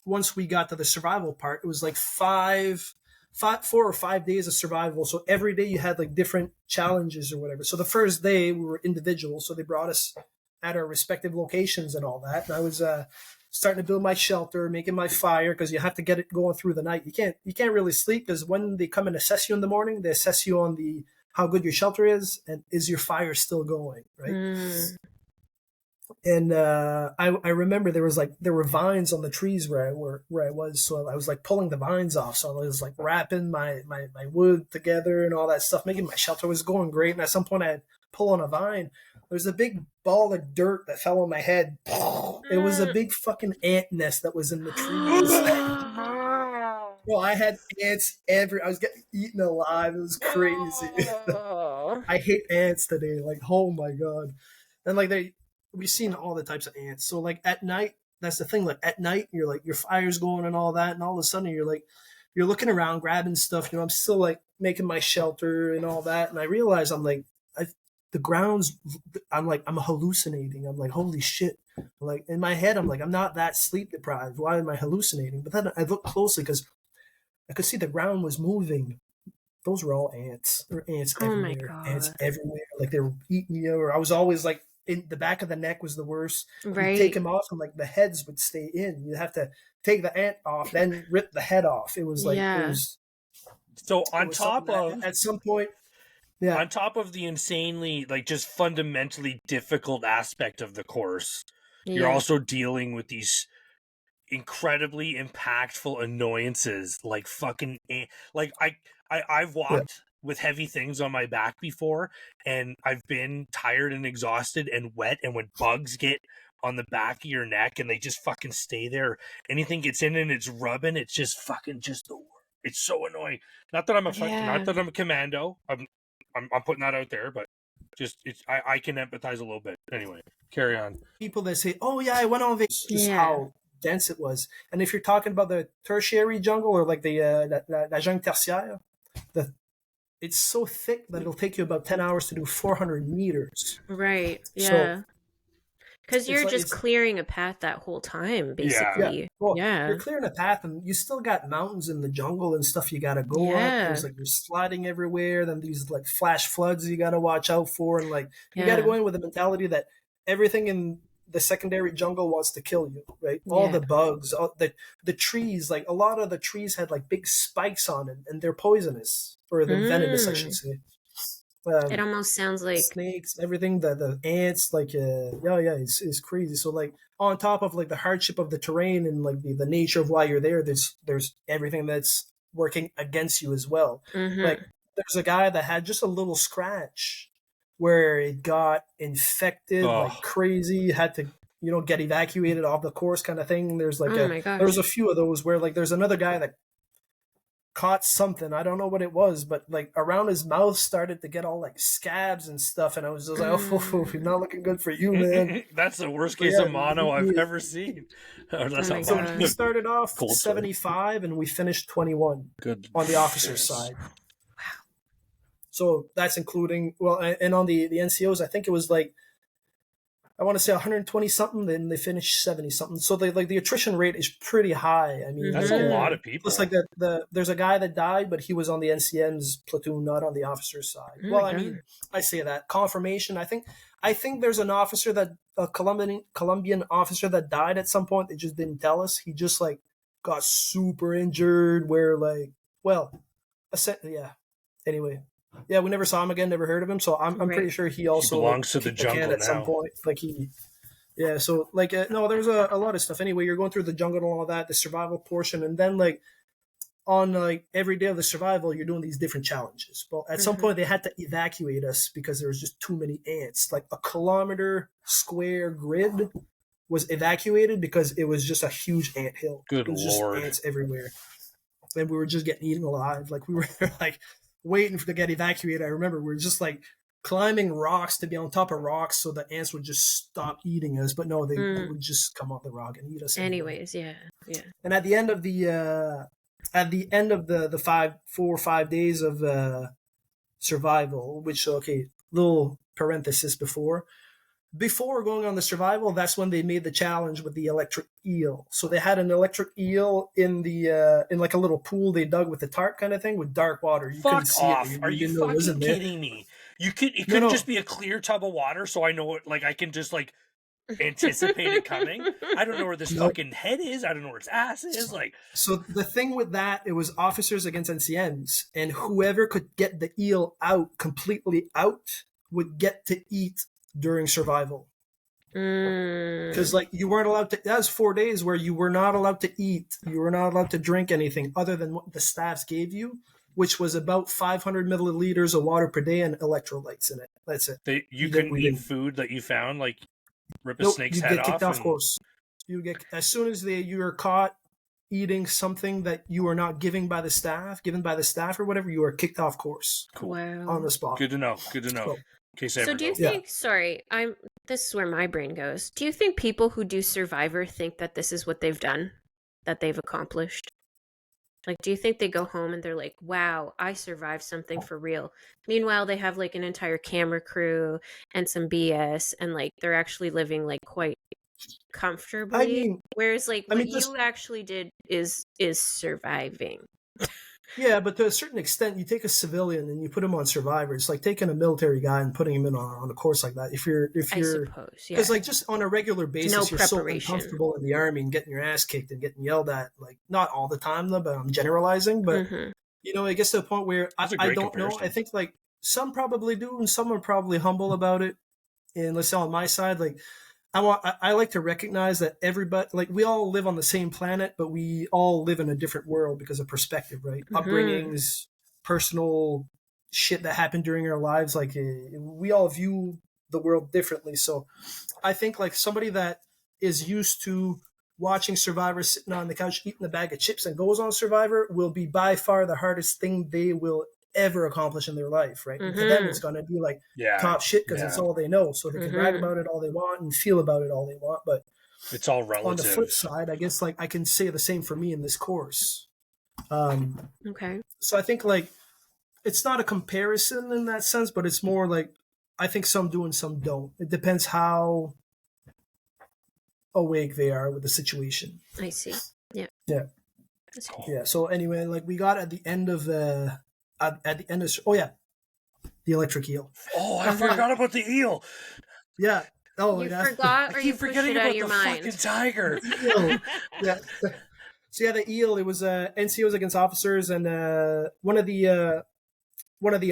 once we got to the survival part, it was like 4 or 5 days of survival. So every day you had like different challenges or whatever. So the first day we were individuals, so they brought us at our respective locations and all that. And I was starting to build my shelter, making my fire because you have to get it going through the night. You can't really sleep because when they come and assess you in the morning, they assess you on the how good your shelter is and is your fire still going, right? Mm. And I remember there were vines on the trees where I was, so I was like pulling the vines off. So I was like wrapping my wood together and all that stuff, making my shelter was going great. And at some point I had pull on a vine. There was a big ball of dirt that fell on my head. It was a big fucking ant nest that was in the trees. Well, I had ants I was getting eaten alive. It was crazy. Oh. I hate ants today. Like, oh my god. And like we've seen all the types of ants. So like at night, that's the thing. Like at night, you're like your fire's going and all that, and all of a sudden you're looking around, grabbing stuff. I'm still like making my shelter and all that, and I realize I'm like the ground's. I'm hallucinating. I'm like, holy shit. Like in my head, I'm like, I'm not that sleep deprived. Why am I hallucinating? But then I looked closely because I could see the ground was moving. Those were all ants. There were ants Oh my everywhere. God. Ants everywhere. Like they were eating you. Or I was always like, in the back of the neck was the worst. Right. You take them off and like the heads would stay in. You have to take the ant off, then rip the head off. It was like Yeah. it was. So it on was top something of that at some point, yeah, on top of the insanely like just fundamentally difficult aspect of the course, you're Yeah. also dealing with these incredibly impactful annoyances like fucking like I've walked with heavy things on my back before, and I've been tired and exhausted and wet, and when bugs get on the back of your neck and they just fucking stay there, anything gets in and it's rubbing, it's just fucking just the worst. It's so annoying. Not that I'm a Yeah. not that I'm a commando. I'm putting that out there, but just I can empathize a little bit. Anyway, carry on. people that say, "Oh yeah, I went on vacation." Just Yeah. how dense it was. And if you're talking about the tertiary jungle or like the la jungle tertiaire, it's so thick that it'll take you about 10 hours to do 400 meters. Right. So- Yeah. Because you're like- just it's- clearing a path that whole time, Yeah. basically. Well, Yeah. you're clearing a path, and you still got mountains in the jungle and stuff you got to go up. Yeah. There's like you're sliding everywhere. Then these like flash floods you got to watch out for, and like you got to Yeah. go in with the mentality that everything in the secondary jungle wants to kill you, right? All Yeah. the bugs, all the trees, like a lot of the trees had like big spikes on it, and they're poisonous or they're venomous, I should say. It almost sounds like Snakes, everything, the ants, like it's crazy. So like on top of like the hardship of the terrain and like the nature of why you're there, there's everything that's working against you as well. Mhm. Like there's a guy that had just a little scratch where it got infected Oh. like crazy, had to get evacuated off the course kind of thing. There's like Oh my gosh. there's a few of those where like there's another guy that caught something. I don't know what it was, but like around his mouth started to get all like scabs and stuff, and I was just like, oh, not looking good for you, man. That's the worst case Yeah, of mono I've yeah. ever seen. Oh, that Oh sounds my So God. we started off Cold story. 75 and we finished 21 good on the officer's side. So that's including and on the NCOs, I think it was like I want to say 120 something, then they finished 70 something. So the attrition rate is pretty high. I mean, That's a lot of people. It's like there's a guy that died, but he was on the NCN's platoon, not on the officer's side. Oh Well, my I God. mean, I say that confirmation. I think there's an officer a Colombian officer that died at some point. They just didn't tell us. He just like got super injured. Where like, well, yeah. Anyway, yeah, we never saw him again. Never heard of him. So I'm pretty sure he also belongs to the kicked the can jungle at some now. point. Like yeah. So like, no, there's a lot of stuff. Anyway, you're going through the jungle and all that, the survival portion, and then like on like every day of the survival, you're doing these different challenges. Well, at some point they had to evacuate us because there was just too many ants. Like a kilometer square grid was evacuated because it was just a huge ant hill. Good it was Lord. just ants everywhere, and we were just getting eaten alive. Like we were like waiting to get evacuated. I remember we were just like climbing rocks to be on top of rocks so the ants would just stop eating us. But no, they would just come off the rock and eat us. Anyways, yeah. And at the end of the 4 or 5 days of survival, which little parenthesis before going on the survival, that's when they made the challenge with the electric eel. So they had an electric eel in the in like a little pool they dug with a tarp kind of thing with dark water. You couldn't see off! it. Are you fucking kidding me? It couldn't just be a clear tub of water, so I know it. Like I can just like anticipate it coming. I don't know where this fucking head is. I don't know where its ass is. Like, so the thing with that, it was officers against NCNs, and whoever could get the eel out completely out would get to eat during survival. Because like you weren't allowed to. That was 4 days where you were not allowed to eat. You were not allowed to drink anything other than what the staffs gave you, which was about 500 milliliters of water per day and electrolytes in it. That's it. You couldn't eat food that you found, like rip a snake's head off. You get kicked off course. You get as soon as you are caught eating something that you are not given by the staff or whatever, you are kicked off course. Cool. Wow. On the spot. Good to know. Cool. In case I ever do you think? Sorry, this is where my brain goes. Do you think people who do Survivor think that this is what they've done, that they've accomplished? Like, do you think they go home and they're like, wow, I survived something for real? Meanwhile, they have like an entire camera crew and some BS, and like they're actually living like quite comfortably. I mean, whereas like what you actually did is surviving. Yeah, but to a certain extent, you take a civilian and you put him on Survivor. It's like taking a military guy and putting him in on a course like that. If you're, I suppose, yeah. Because like just on a regular basis, you're so preparation. uncomfortable in the army and getting your ass kicked and getting yelled at. Like not all the time though, but I'm generalizing. But you know, it gets to a point where I don't know. I think like some probably do, and some are probably humble about it. And let's say on my side, like I like to recognize that everybody, like we all live on the same planet, but we all live in a different world because of perspective, right? Upbringings, personal shit that happened during our lives. Like we all view the world differently. So I think like somebody that is used to watching Survivor sitting on the couch, eating a bag of chips and goes on Survivor will be by far the hardest thing they will ever accomplish in their life, right? And for them, it's going to be like top shit because it's all they know. So they can brag about it all they want and feel about it all they want. But it's all relative. On the flip side, I guess like I can say the same for me in this course. Okay. So I think like it's not a comparison in that sense, but it's more like I think some do and some don't. It depends how awake they are with the situation. I see. Yeah. Yeah. Yeah. So anyway, like we got at the end of the the electric eel. Oh, I forgot about the eel. Yeah. Oh, you forgot, or you pushed it out of your mind? Fucking tiger. Yeah. So yeah, the eel. It was NCOs against officers, and one of the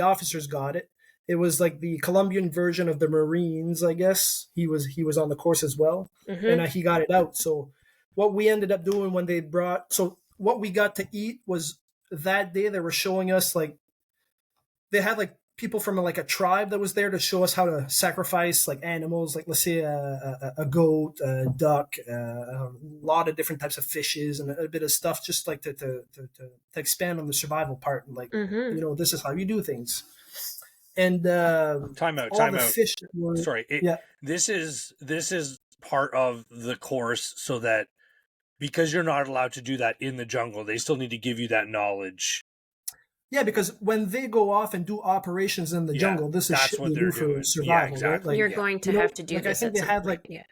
officers got it. It was like the Colombian version of the Marines, I guess. He was on the course as well, and he got it out. So what we ended up doing when they what we got to eat was that day they were showing us like they had like people from like a tribe that was there to show us how to sacrifice like animals, like let's say a goat, a duck, a lot of different types of fishes and a bit of stuff, just like to expand on the survival part and like you know, this is how you do things. And time out. Fish were, sorry, this is part of the course, so that because you're not allowed to do that in the jungle, they still need to give you that knowledge. Yeah, because when they go off and do operations in the jungle, this is that's shit what they they're do for doing. survival, Yeah, right? exactly. Like, You're going to have to do like I this think at they some had point. like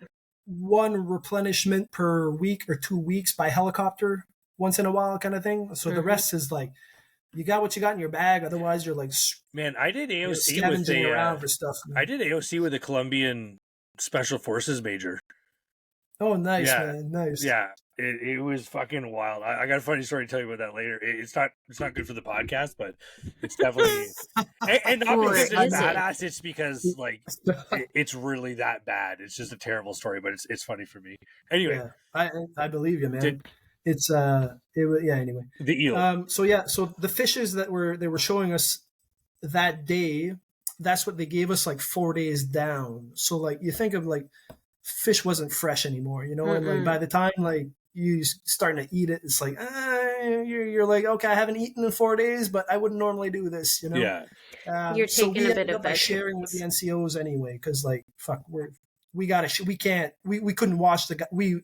one replenishment per week or 2 weeks by helicopter once in a while kind of thing. So the rest is like, you got what you got in your bag. Otherwise, you're like, Man, I did AOC with scavenging around for stuff. I did AOC with a Colombian Special Forces major. Oh, nice, Yeah. man, nice. Yeah, it was fucking wild. I got a funny story to tell you about that later. It's not good for the podcast, but it's definitely and not Or because it's is it? badass. It's because like it's really that bad. It's just a terrible story, but it's funny for me. Anyway, yeah, I believe you, man. It's anyway. The eel. So the fishes that they were showing us that day, that's what they gave us like 4 days down. So like you think of like fish wasn't fresh anymore, you know, and like by the time like you starting to eat it, it's like you're like, okay, I haven't eaten in 4 days, but I wouldn't normally do this, you know. Yeah. You're taking we a bit ended of up sharing with the NCOs anyway, because like fuck, we couldn't watch the guy. We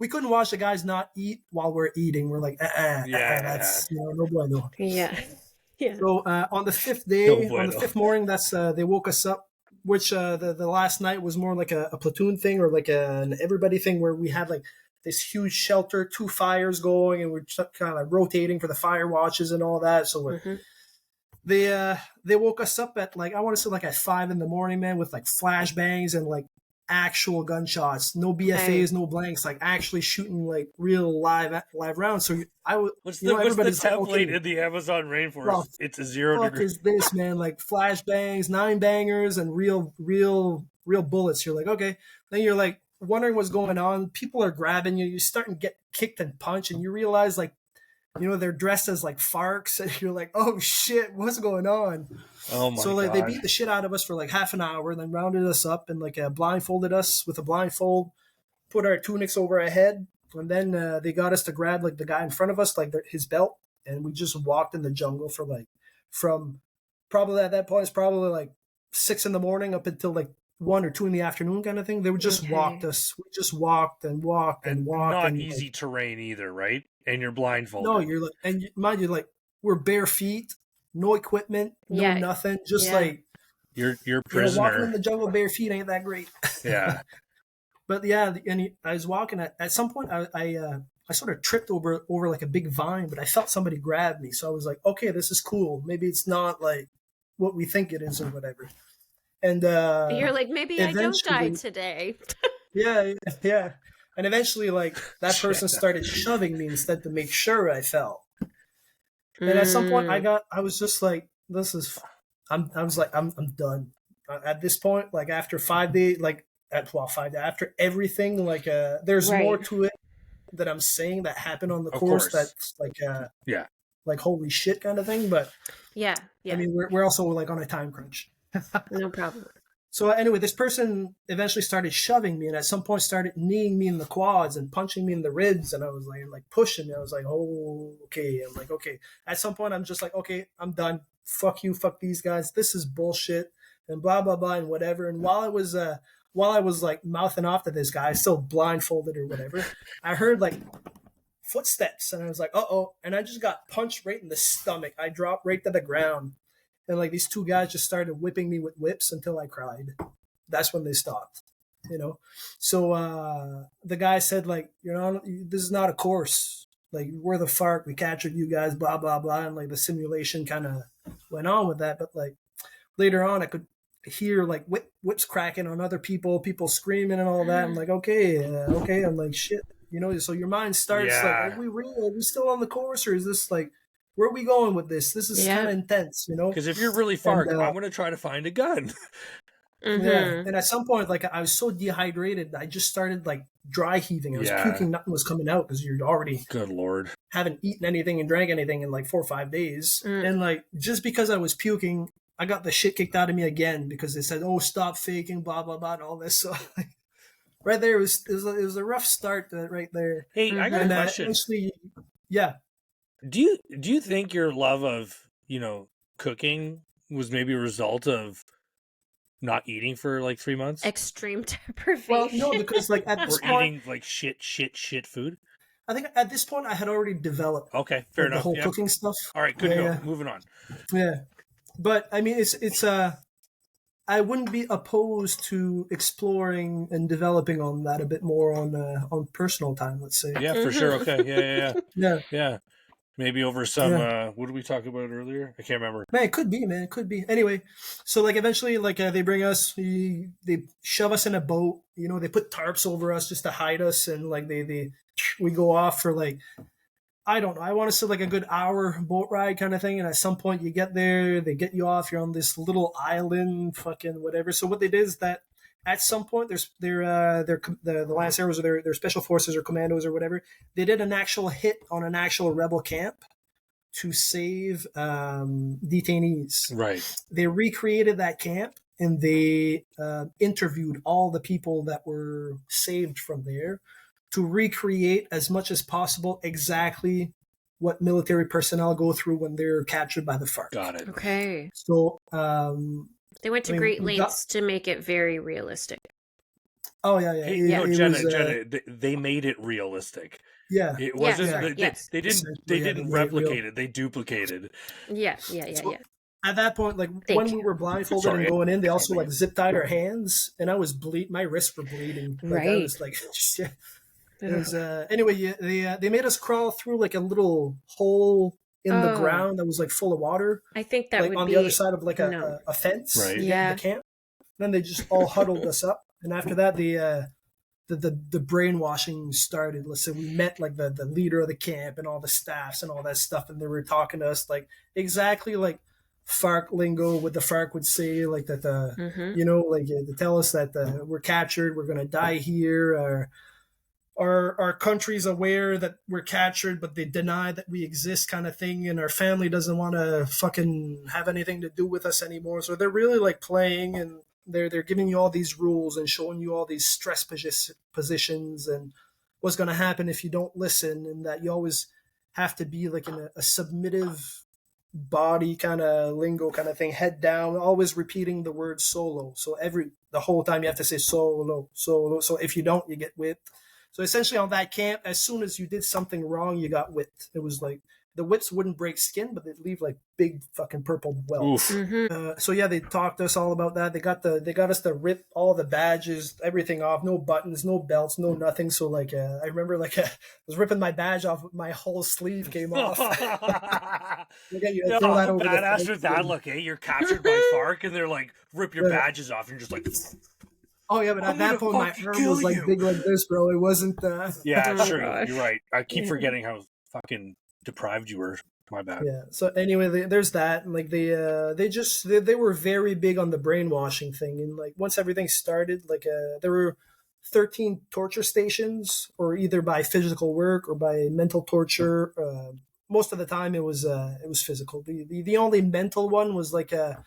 couldn't watch the guys not eat while we're eating. We're like, that's no bueno. Yeah. So on the fifth day, on the fifth morning, that's they woke us up. Which the last night was more like a platoon thing or like an everybody thing where we had like this huge shelter, 2 fires going, and we're kind of rotating for the fire watches and all that. So they woke us up at like, I want to say like at 5 a.m, man, with like flashbangs and like actual gunshots, no BFAs, no blanks, like actually shooting like real live rounds. So what's the template in the Amazon rainforest? Well, it's a 0 degree. What is this, man? Like flashbangs, 9-bangers, and real bullets. You're like, okay. Then you're like wondering what's going on. People are grabbing you. You're starting to get kicked and punched, and you realize like, you know, they're dressed as like FARCs, and you're like, oh shit, what's going on? Oh my God. So like they beat the shit out of us for like half an hour, then rounded us up and like blindfolded us with a blindfold, put our tunics over our head, and then they got us to grab like the guy in front of us, like his belt, and we just walked in the jungle for like from probably at that point it's probably like 6 a.m. up until like 1 or 2 p.m. kind of thing. They would just walked us. We just walked and walked. Not easy terrain either, right? And you're blindfolded. No, you're like, and mind you, like we're bare feet, no equipment, no nothing, just like you're prisoner. Walking in the jungle bare feet ain't that great. Yeah. But yeah, and I was walking at some point. I sort of tripped over like a big vine, but I felt somebody grab me, so I was like, okay, this is cool. Maybe it's not like what we think it is or whatever. And you're like, maybe I don't die today. yeah. And eventually, like that person started shoving me instead to make sure I fell. And at some point, I was just like, I was like, I'm done. At this point, like after 5 days, like after everything, like there's more to it that I'm saying that happened on the course. That's like like holy shit kind of thing. But yeah. I mean, we're also like on a time crunch. No problem. So anyway, this person eventually started shoving me, and at some point started kneeing me in the quads and punching me in the ribs, and I was like pushing me. I was like, oh, okay. I'm like, okay. At some point, I'm just like, okay, I'm done. Fuck you, fuck these guys. This is bullshit, and blah blah blah, and whatever. And while I was like mouthing off to this guy, still blindfolded or whatever, I heard like footsteps, and I was like, uh-oh, and I just got punched right in the stomach. I dropped right to the ground. And like these 2 guys just started whipping me with whips until I cried. That's when they stopped, you know? So the guy said like, you know, this is not a course. Like we're the FARC, we captured you guys, blah, blah, blah. And like the simulation kind of went on with that. But like later on I could hear like whips cracking on other people screaming and all that. I'm like, okay. I'm like, shit, you know? So your mind starts like, are we still on the course, or is this like, where are we going with this? This is kind of intense, you know? Because if you're really far, I'm going to try to find a gun. Yeah. And at some point, like I was so dehydrated, I just started like dry heaving. I was puking, nothing was coming out because you're already good Lord, haven't eaten anything and drank anything in like 4 or 5 days. And like just because I was puking, I got the shit kicked out of me again because they said, "Oh, stop faking," blah blah blah, and all this. So like, right there, it was a rough start right there. Hey, I got a question. Yeah. Do you think your love of, you know, cooking was maybe a result of not eating for like 3 months? Extreme deprivation. Well, no, because like at this point, eating like shit food. I think at this point I had already developed Okay, fair the enough. whole Yep. cooking stuff. All right, good to Yeah, go. Moving on. yeah. But I mean, it's I wouldn't be opposed to exploring and developing on that a bit more on personal time. Let's say. Yeah, for sure. Okay. Yeah. Yeah. Maybe over some. Yeah. What did we talk about earlier? I can't remember. Man, it could be, man. It could be. Anyway, so like eventually, like they bring us, they shove us in a boat. You know, they put tarps over us just to hide us, and like we go off for like, I don't know. I want to say like a good hour boat ride kind of thing. And at some point you get there, they get you off. You're on this little island, fucking whatever. So what they did is that at some point the Lancers or their special forces or commandos or whatever, they did an actual hit on an actual rebel camp to save detainees. Right. They recreated that camp and they interviewed all the people that were saved from there to recreate as much as possible exactly what military personnel go through when they're captured by the FARC. Got it. Okay. So they went to great lengths to make it very realistic. Oh yeah. Hey, Jenna, they made it realistic. Yeah. It wasn't. Yes. They didn't replicate it. They duplicated. Yeah. At that point, like when we were blindfolded and going in, they also like zip tied our hands, and I was my wrists were bleeding. Like, right. I was like, yeah. It was, anyway, they made us crawl through like a little hole in the ground that was like full of water. I think that like would on be the other side of like a fence. Right. Yeah. In the camp. Then they just all huddled us up, and after that, the brainwashing started. Let's say we met like the leader of the camp and all the staffs and all that stuff, and they were talking to us like exactly like FARC lingo, what the FARC would say, like that you know, like to tell us that we're captured, we're gonna die here, or our country's aware that we're captured, but they deny that we exist, kind of thing, and our family doesn't want to fucking have anything to do with us anymore. So they're really like playing, and they're giving you all these rules and showing you all these stress positions and what's going to happen if you don't listen, and that you always have to be like in a submissive body kind of lingo kind of thing, head down, always repeating the word solo. So the whole time you have to say solo. So if you don't, you get whipped. So essentially on that camp, as soon as you did something wrong, you got whipped. It was like the whips wouldn't break skin, but they'd leave like big fucking purple welts. So yeah, they talked to us all about that. They got us to rip all the badges, everything off, no buttons, no belts, no nothing. So like I remember like I was ripping my badge off, my whole sleeve came off. You throw that over badass with that look, You're captured by FARC and they're like, rip your badges off, and you're just like, oh yeah, but at that point my arm was like big like this, bro. It wasn't. Yeah, sure. You're right. I keep forgetting how fucking deprived you were. My bad. Yeah. So anyway, there's that, and like they were very big on the brainwashing thing, and like once everything started, like there were 13 torture stations, or either by physical work or by mental torture. Most of the time, it was physical. The only mental one was like a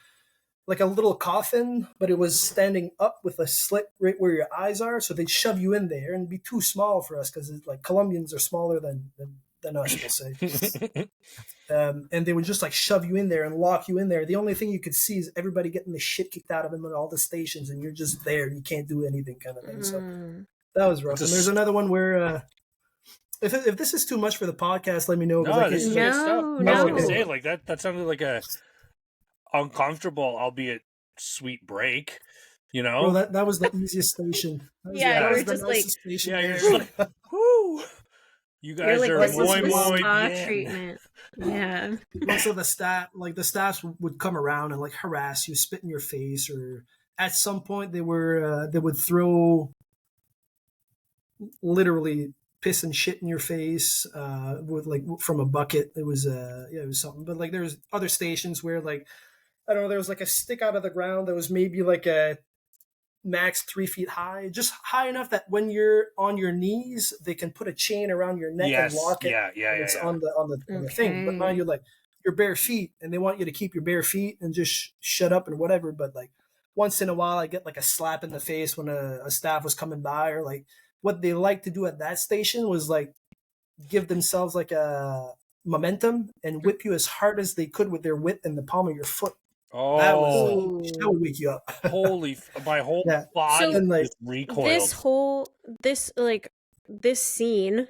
little coffin, but it was standing up with a slit right where your eyes are. So they'd shove you in there, and it'd be too small for us because like Colombians are smaller than us, we'll say. And they would just like shove you in there and lock you in there. The only thing you could see is everybody getting the shit kicked out of them at all the stations, and you're just there. You can't do anything, kind of thing. So that was rough. And there's another one where if this is too much for the podcast, let me know. No, this is good stuff. I was going to say, like that sounded like a uncomfortable, albeit sweet break. You know, well, that was the easiest station. That was the nicest station. Yeah, you're just like, whoo. You guys like, are spa treatment. Yeah. Also, the staffs would come around and like harass you, spit in your face, or at some point they would throw literally piss and shit in your face with like from a bucket. It was something. But like there's other stations where like I don't know, there was like a stick out of the ground that was maybe like a max 3 feet high, just high enough that when you're on your knees, they can put a chain around your neck and lock it. It's on the thing. But mind you, like your bare feet, and they want you to keep your bare feet and just shut up and whatever. But like once in a while, I get like a slap in the face when a staff was coming by, or like what they like to do at that station was like give themselves like a momentum and whip you as hard as they could with their whip in the palm of your foot. Oh, that would wake you up. Holy, my whole body so, like, recoiled. This scene,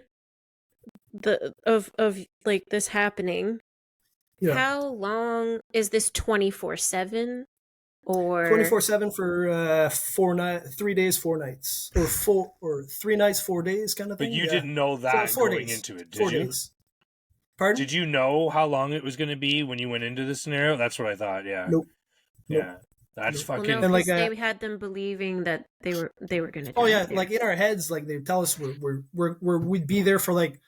of like this happening, Yeah. how long is this 24/7 or 24/7 for 3 days, 4 nights, or 3 nights, 4 days kind of But thing. you Yeah. didn't know that Four going days. into it, did 4 you? days. Pardon? Did you know how long it was going to be when you went into the scenario? That's what I thought. Yeah. Nope. Yeah. That's Nope. well, fucking. no, And like because they had them believing that they were gonna die. oh yeah, there. like in our heads, like they tell us we'd be there for like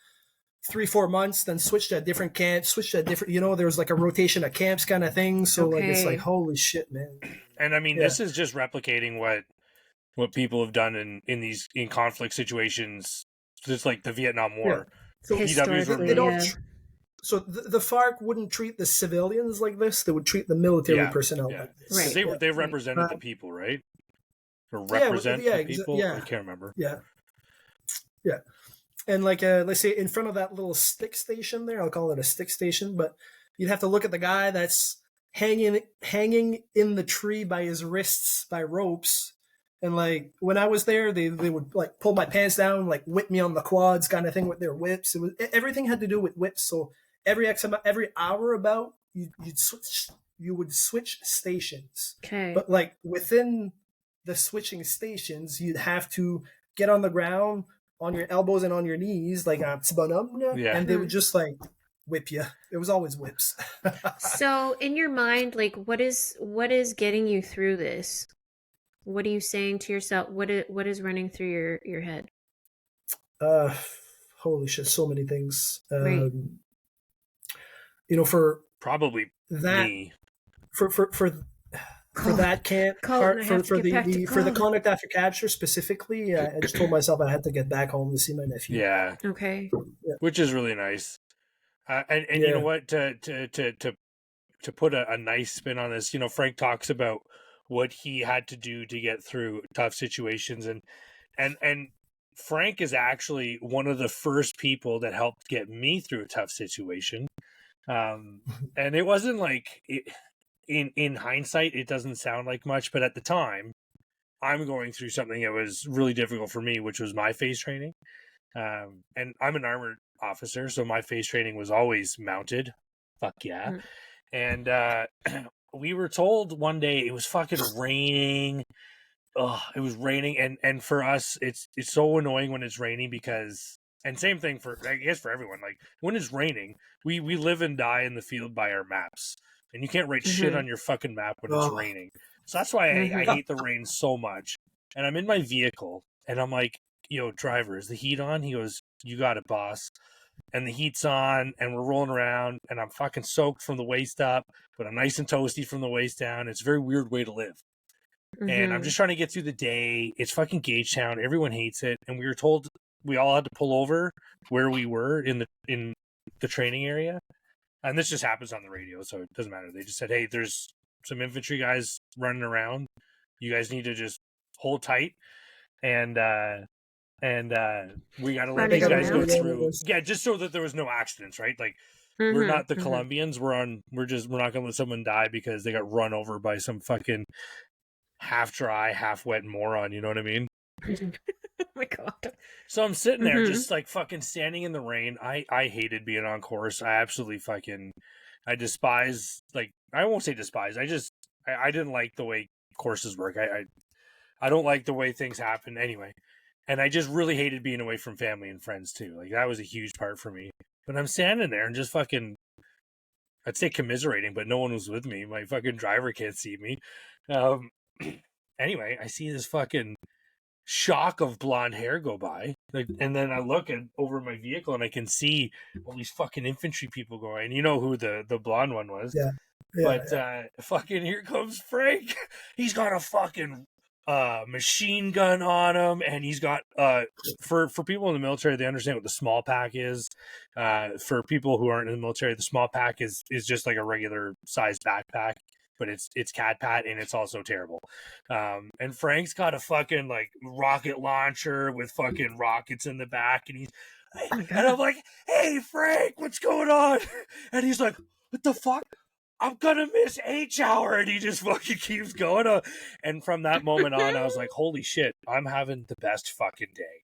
3-4 months, then switch to a different camp, switch to a different, there was like a rotation of camps kind of thing. So like it's Okay. like holy shit, man. And I mean, Yeah. this is just replicating what people have done in conflict situations, just like the Vietnam War. So VWs were Historically, yeah. So the FARC wouldn't treat the civilians like this; they would treat the military personnel like this. Right. Because they Yeah. represented the people, right? Or Yeah, represent yeah, the people. yeah. I can't remember. Yeah, yeah. And like let's say in front of that little stick station there, I'll call it a stick station, but you'd have to look at the guy that's hanging in the tree by his wrists by ropes. And like when I was there, they would like pull my pants down, like whip me on the quads, kind of thing with their whips. It was everything had to do with whips. So every hour about you would switch stations. Okay. But like within the switching stations, you'd have to get on the ground on your elbows and on your knees, like and they would just like whip you. It was always whips. So in your mind, like what is getting you through this? What are you saying to yourself? What is running through your head? Holy shit, so many things. Right. For Probably that, me. for that camp, for the conduct after capture specifically, I just told myself I had to get back home to see my nephew. Yeah. Okay. Yeah. Which is really nice. And you know what? To put a nice spin on this, Frank talks about what he had to do to get through tough situations, and Frank is actually one of the first people that helped get me through a tough situation. And it wasn't like in hindsight, it doesn't sound like much, but at the time, I'm going through something that was really difficult for me, which was my phase training. And I'm an armored officer, so my phase training was always mounted. Fuck yeah. Mm. And we were told one day it was fucking raining. Oh, it was raining, and for us, it's so annoying when it's raining because, and same thing for, I guess, for everyone. Like when it's raining, we live and die in the field by our maps, and you can't write shit on your fucking map when it's raining. So that's why I hate the rain so much. And I'm in my vehicle, and I'm like, "Yo, driver, is the heat on?" He goes, "You got it, boss." And the heat's on, and we're rolling around, and I'm fucking soaked from the waist up, but I'm nice and toasty from the waist down. It's a very weird way to live. And I'm just trying to get through the day. It's fucking Gagetown. Everyone hates it. And we were told we all had to pull over where we were in the training area. And this just happens on the radio, so it doesn't matter. They just said, "Hey, there's some infantry guys running around. You guys need to just hold tight." And we got to let these guys go through. Yeah, just so that there was no accidents, right? Like, we're not the Colombians. We're not going to let someone die because they got run over by some fucking half dry, half wet moron. You know what I mean? Oh my god. So I'm sitting there just like fucking standing in the rain. I hated being on course. I absolutely I despise, like, I won't say despise. I didn't like the way courses work. I don't like the way things happen anyway. And I just really hated being away from family and friends too. Like, that was a huge part for me. But I'm standing there and just fucking, I'd say commiserating, but no one was with me. My fucking driver can't see me. Anyway, I see this fucking shock of blonde hair go by. Like, and then I look over my vehicle and I can see all these fucking infantry people going. You know who the blonde one was. Yeah. Fucking here comes Frank. He's got a fucking machine gun on him, and he's got for people in the military, they understand what the small pack is. For people who aren't in the military, the small pack is just like a regular sized backpack, but it's cat pat, and it's also terrible. And Frank's got a fucking like rocket launcher with fucking rockets in the back, and and I'm like, "Hey Frank, what's going on?" And he's like, "What the fuck? I'm gonna miss H hour," and he just fucking keeps going on. And from that moment on, I was like, "Holy shit, I'm having the best fucking day."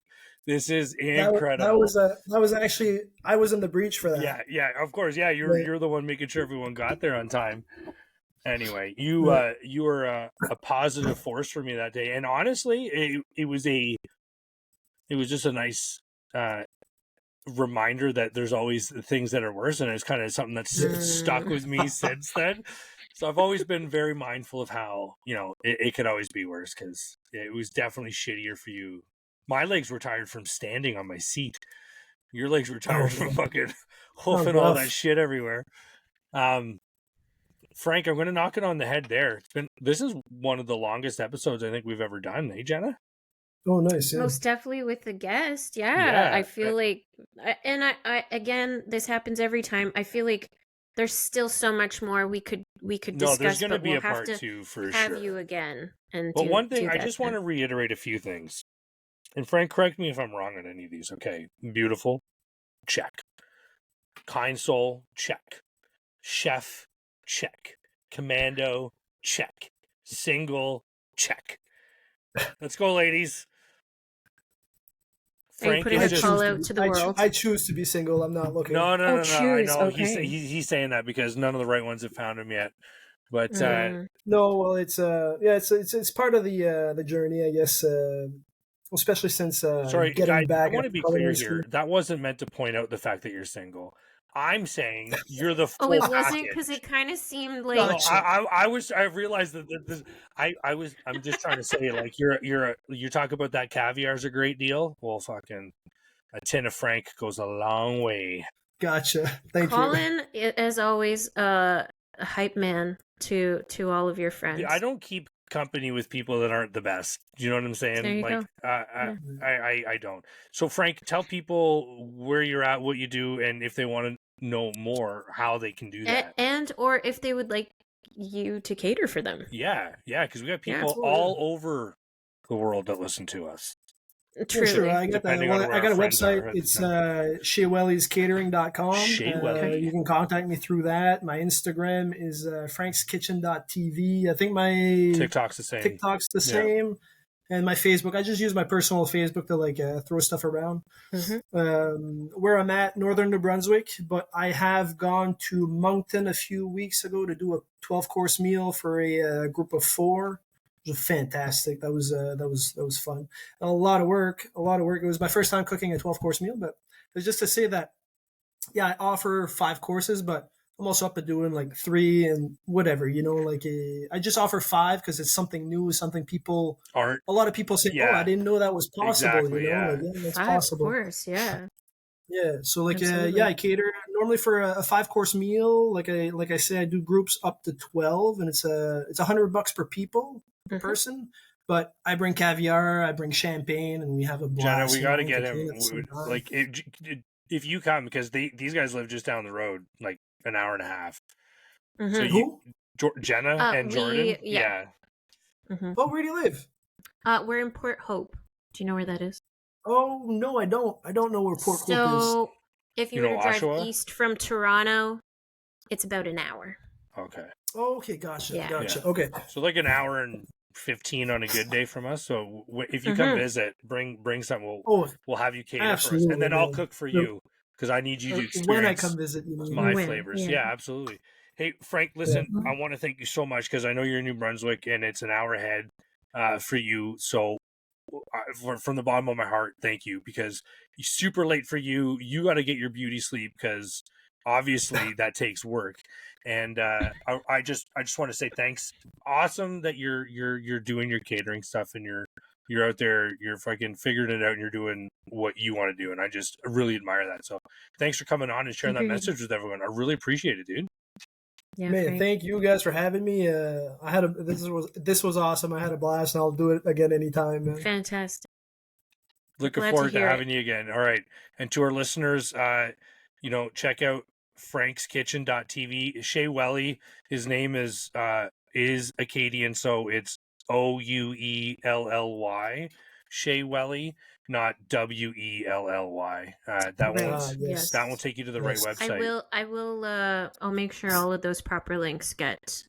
This is That incredible. was actually, I was in the breach for that. Yeah, of course. Yeah, you're the one making sure everyone got there on time. Anyway, you were a positive force for me that day, and honestly, it was just a nice reminder that there's always things that are worse, and it's kind of something that's stuck with me since then. So I've always been very mindful of how, it could always be worse, because it was definitely shittier for you. My legs were tired from standing on my seat. Your legs were tired from fucking hoofing all that shit everywhere. Frank, I'm going to knock it on the head there. This is one of the longest episodes I think we've ever done, eh, Jenna? Oh, nice. Yeah. Most definitely with the guest. Yeah. I feel like, and I again, this happens every time. I feel like there's still so much more we could discuss. No, there's going to be we'll a part two for have sure. you again. But one thing, I just want to reiterate a few things. And Frank, correct me if I'm wrong on any of these. Okay. Beautiful. Check. Kind soul. Check. Chef. Check. Commando. Check. Single. Check. Let's go, ladies. Frank, are you putting a call out to the world? I choose to be single. I'm not looking. No. I know. Okay. He's saying that because none of the right ones have found him yet. But no, well, it's part of the journey, I guess. Especially since sorry, getting back. I want to be clear here. That wasn't meant to point out the fact that you're single. I'm saying you're the full it wasn't, because it kind of seemed like I realized that this, I'm just trying to say, like, you talk about that caviar is a great deal. Well, fucking a tin of Frank goes a long way. Gotcha. Thank Colin, you. As always, a hype man to all of your friends. I don't keep company with people that aren't the best. Do you know what I'm saying? There you go. I don't. So Frank, tell people where you're at, what you do, and if they want to know more, how they can do that. And or if they would like you to cater for them. Yeah, because we got people all over the world that listen to us. Truly. Sure. I got that. Well, I got a website. It's ShayWellysCatering.com. You can contact me through that. My Instagram is frankskitchen.tv. I think my TikTok's the same. And my Facebook, I just use my personal Facebook to throw stuff around. Where I'm at, northern New Brunswick, but I have gone to Moncton a few weeks ago to do a 12-course meal for a group of 4. It was fantastic. That was fun. A lot of work. It was my first time cooking a 12-course meal, but it's just to say that, I offer 5 courses, but I'm also up to doing like 3 and whatever, I just offer 5 because it's something new, something people aren't. A lot of people say, "Oh, I didn't know that was possible." Exactly, that's possible. Of course, yeah. Yeah, so I cater normally for a 5-course meal. Like I say, I do groups up to 12, and it's $100 per people. Person, but I bring caviar, I bring champagne, and we have a blast. Jenna, we got to get him. If you come, because these guys live just down the road, like an hour and a half. So Jenna and Jordan, yeah. Oh, where do you live? We're in Port Hope. Do you know where that is? Oh no, I don't. I don't know where Port Hope is. So if you were to drive Oshawa? east from Toronto, it's about an hour. Okay. Oh, okay, gotcha. Yeah. Gotcha. Okay. So like an hour and 15 on a good day from us. So if you come visit, bring something. We'll have you cater for us, and then I'll cook for you because I need you to experience when I come visit. My flavors. Yeah, absolutely. Hey Frank, listen, I want to thank you so much because I know you're in New Brunswick and it's an hour ahead for you. So from the bottom of my heart, thank you, because it's super late for you. You got to get your beauty sleep because obviously that takes work. And I just want to say thanks. Awesome that you're doing your catering stuff and you're out there, you're fucking figuring it out and you're doing what you want to do. And I just really admire that. So thanks for coming on and sharing that message with everyone. I really appreciate it, dude. Yeah, man, thank you guys for having me. This was awesome. I had a blast, and I'll do it again anytime. Man. Fantastic. Looking forward to having you again. All right, and to our listeners, check out frankskitchen.tv. Shay Welly, his name is Acadian, so it's Ouelly. Shay Welly, not Welly. That will take you to the right website. I will I'll make sure all of those proper links get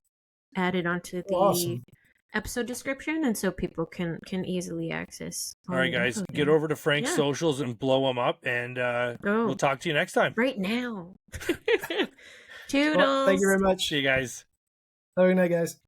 added onto the episode description, and so people can easily access. All right, the guys, info get there. over to Frank's Yeah. socials and blow them up, and we'll talk to you next time. Right now. Toodles. Well, thank you very much. See you guys. Have a good night, guys.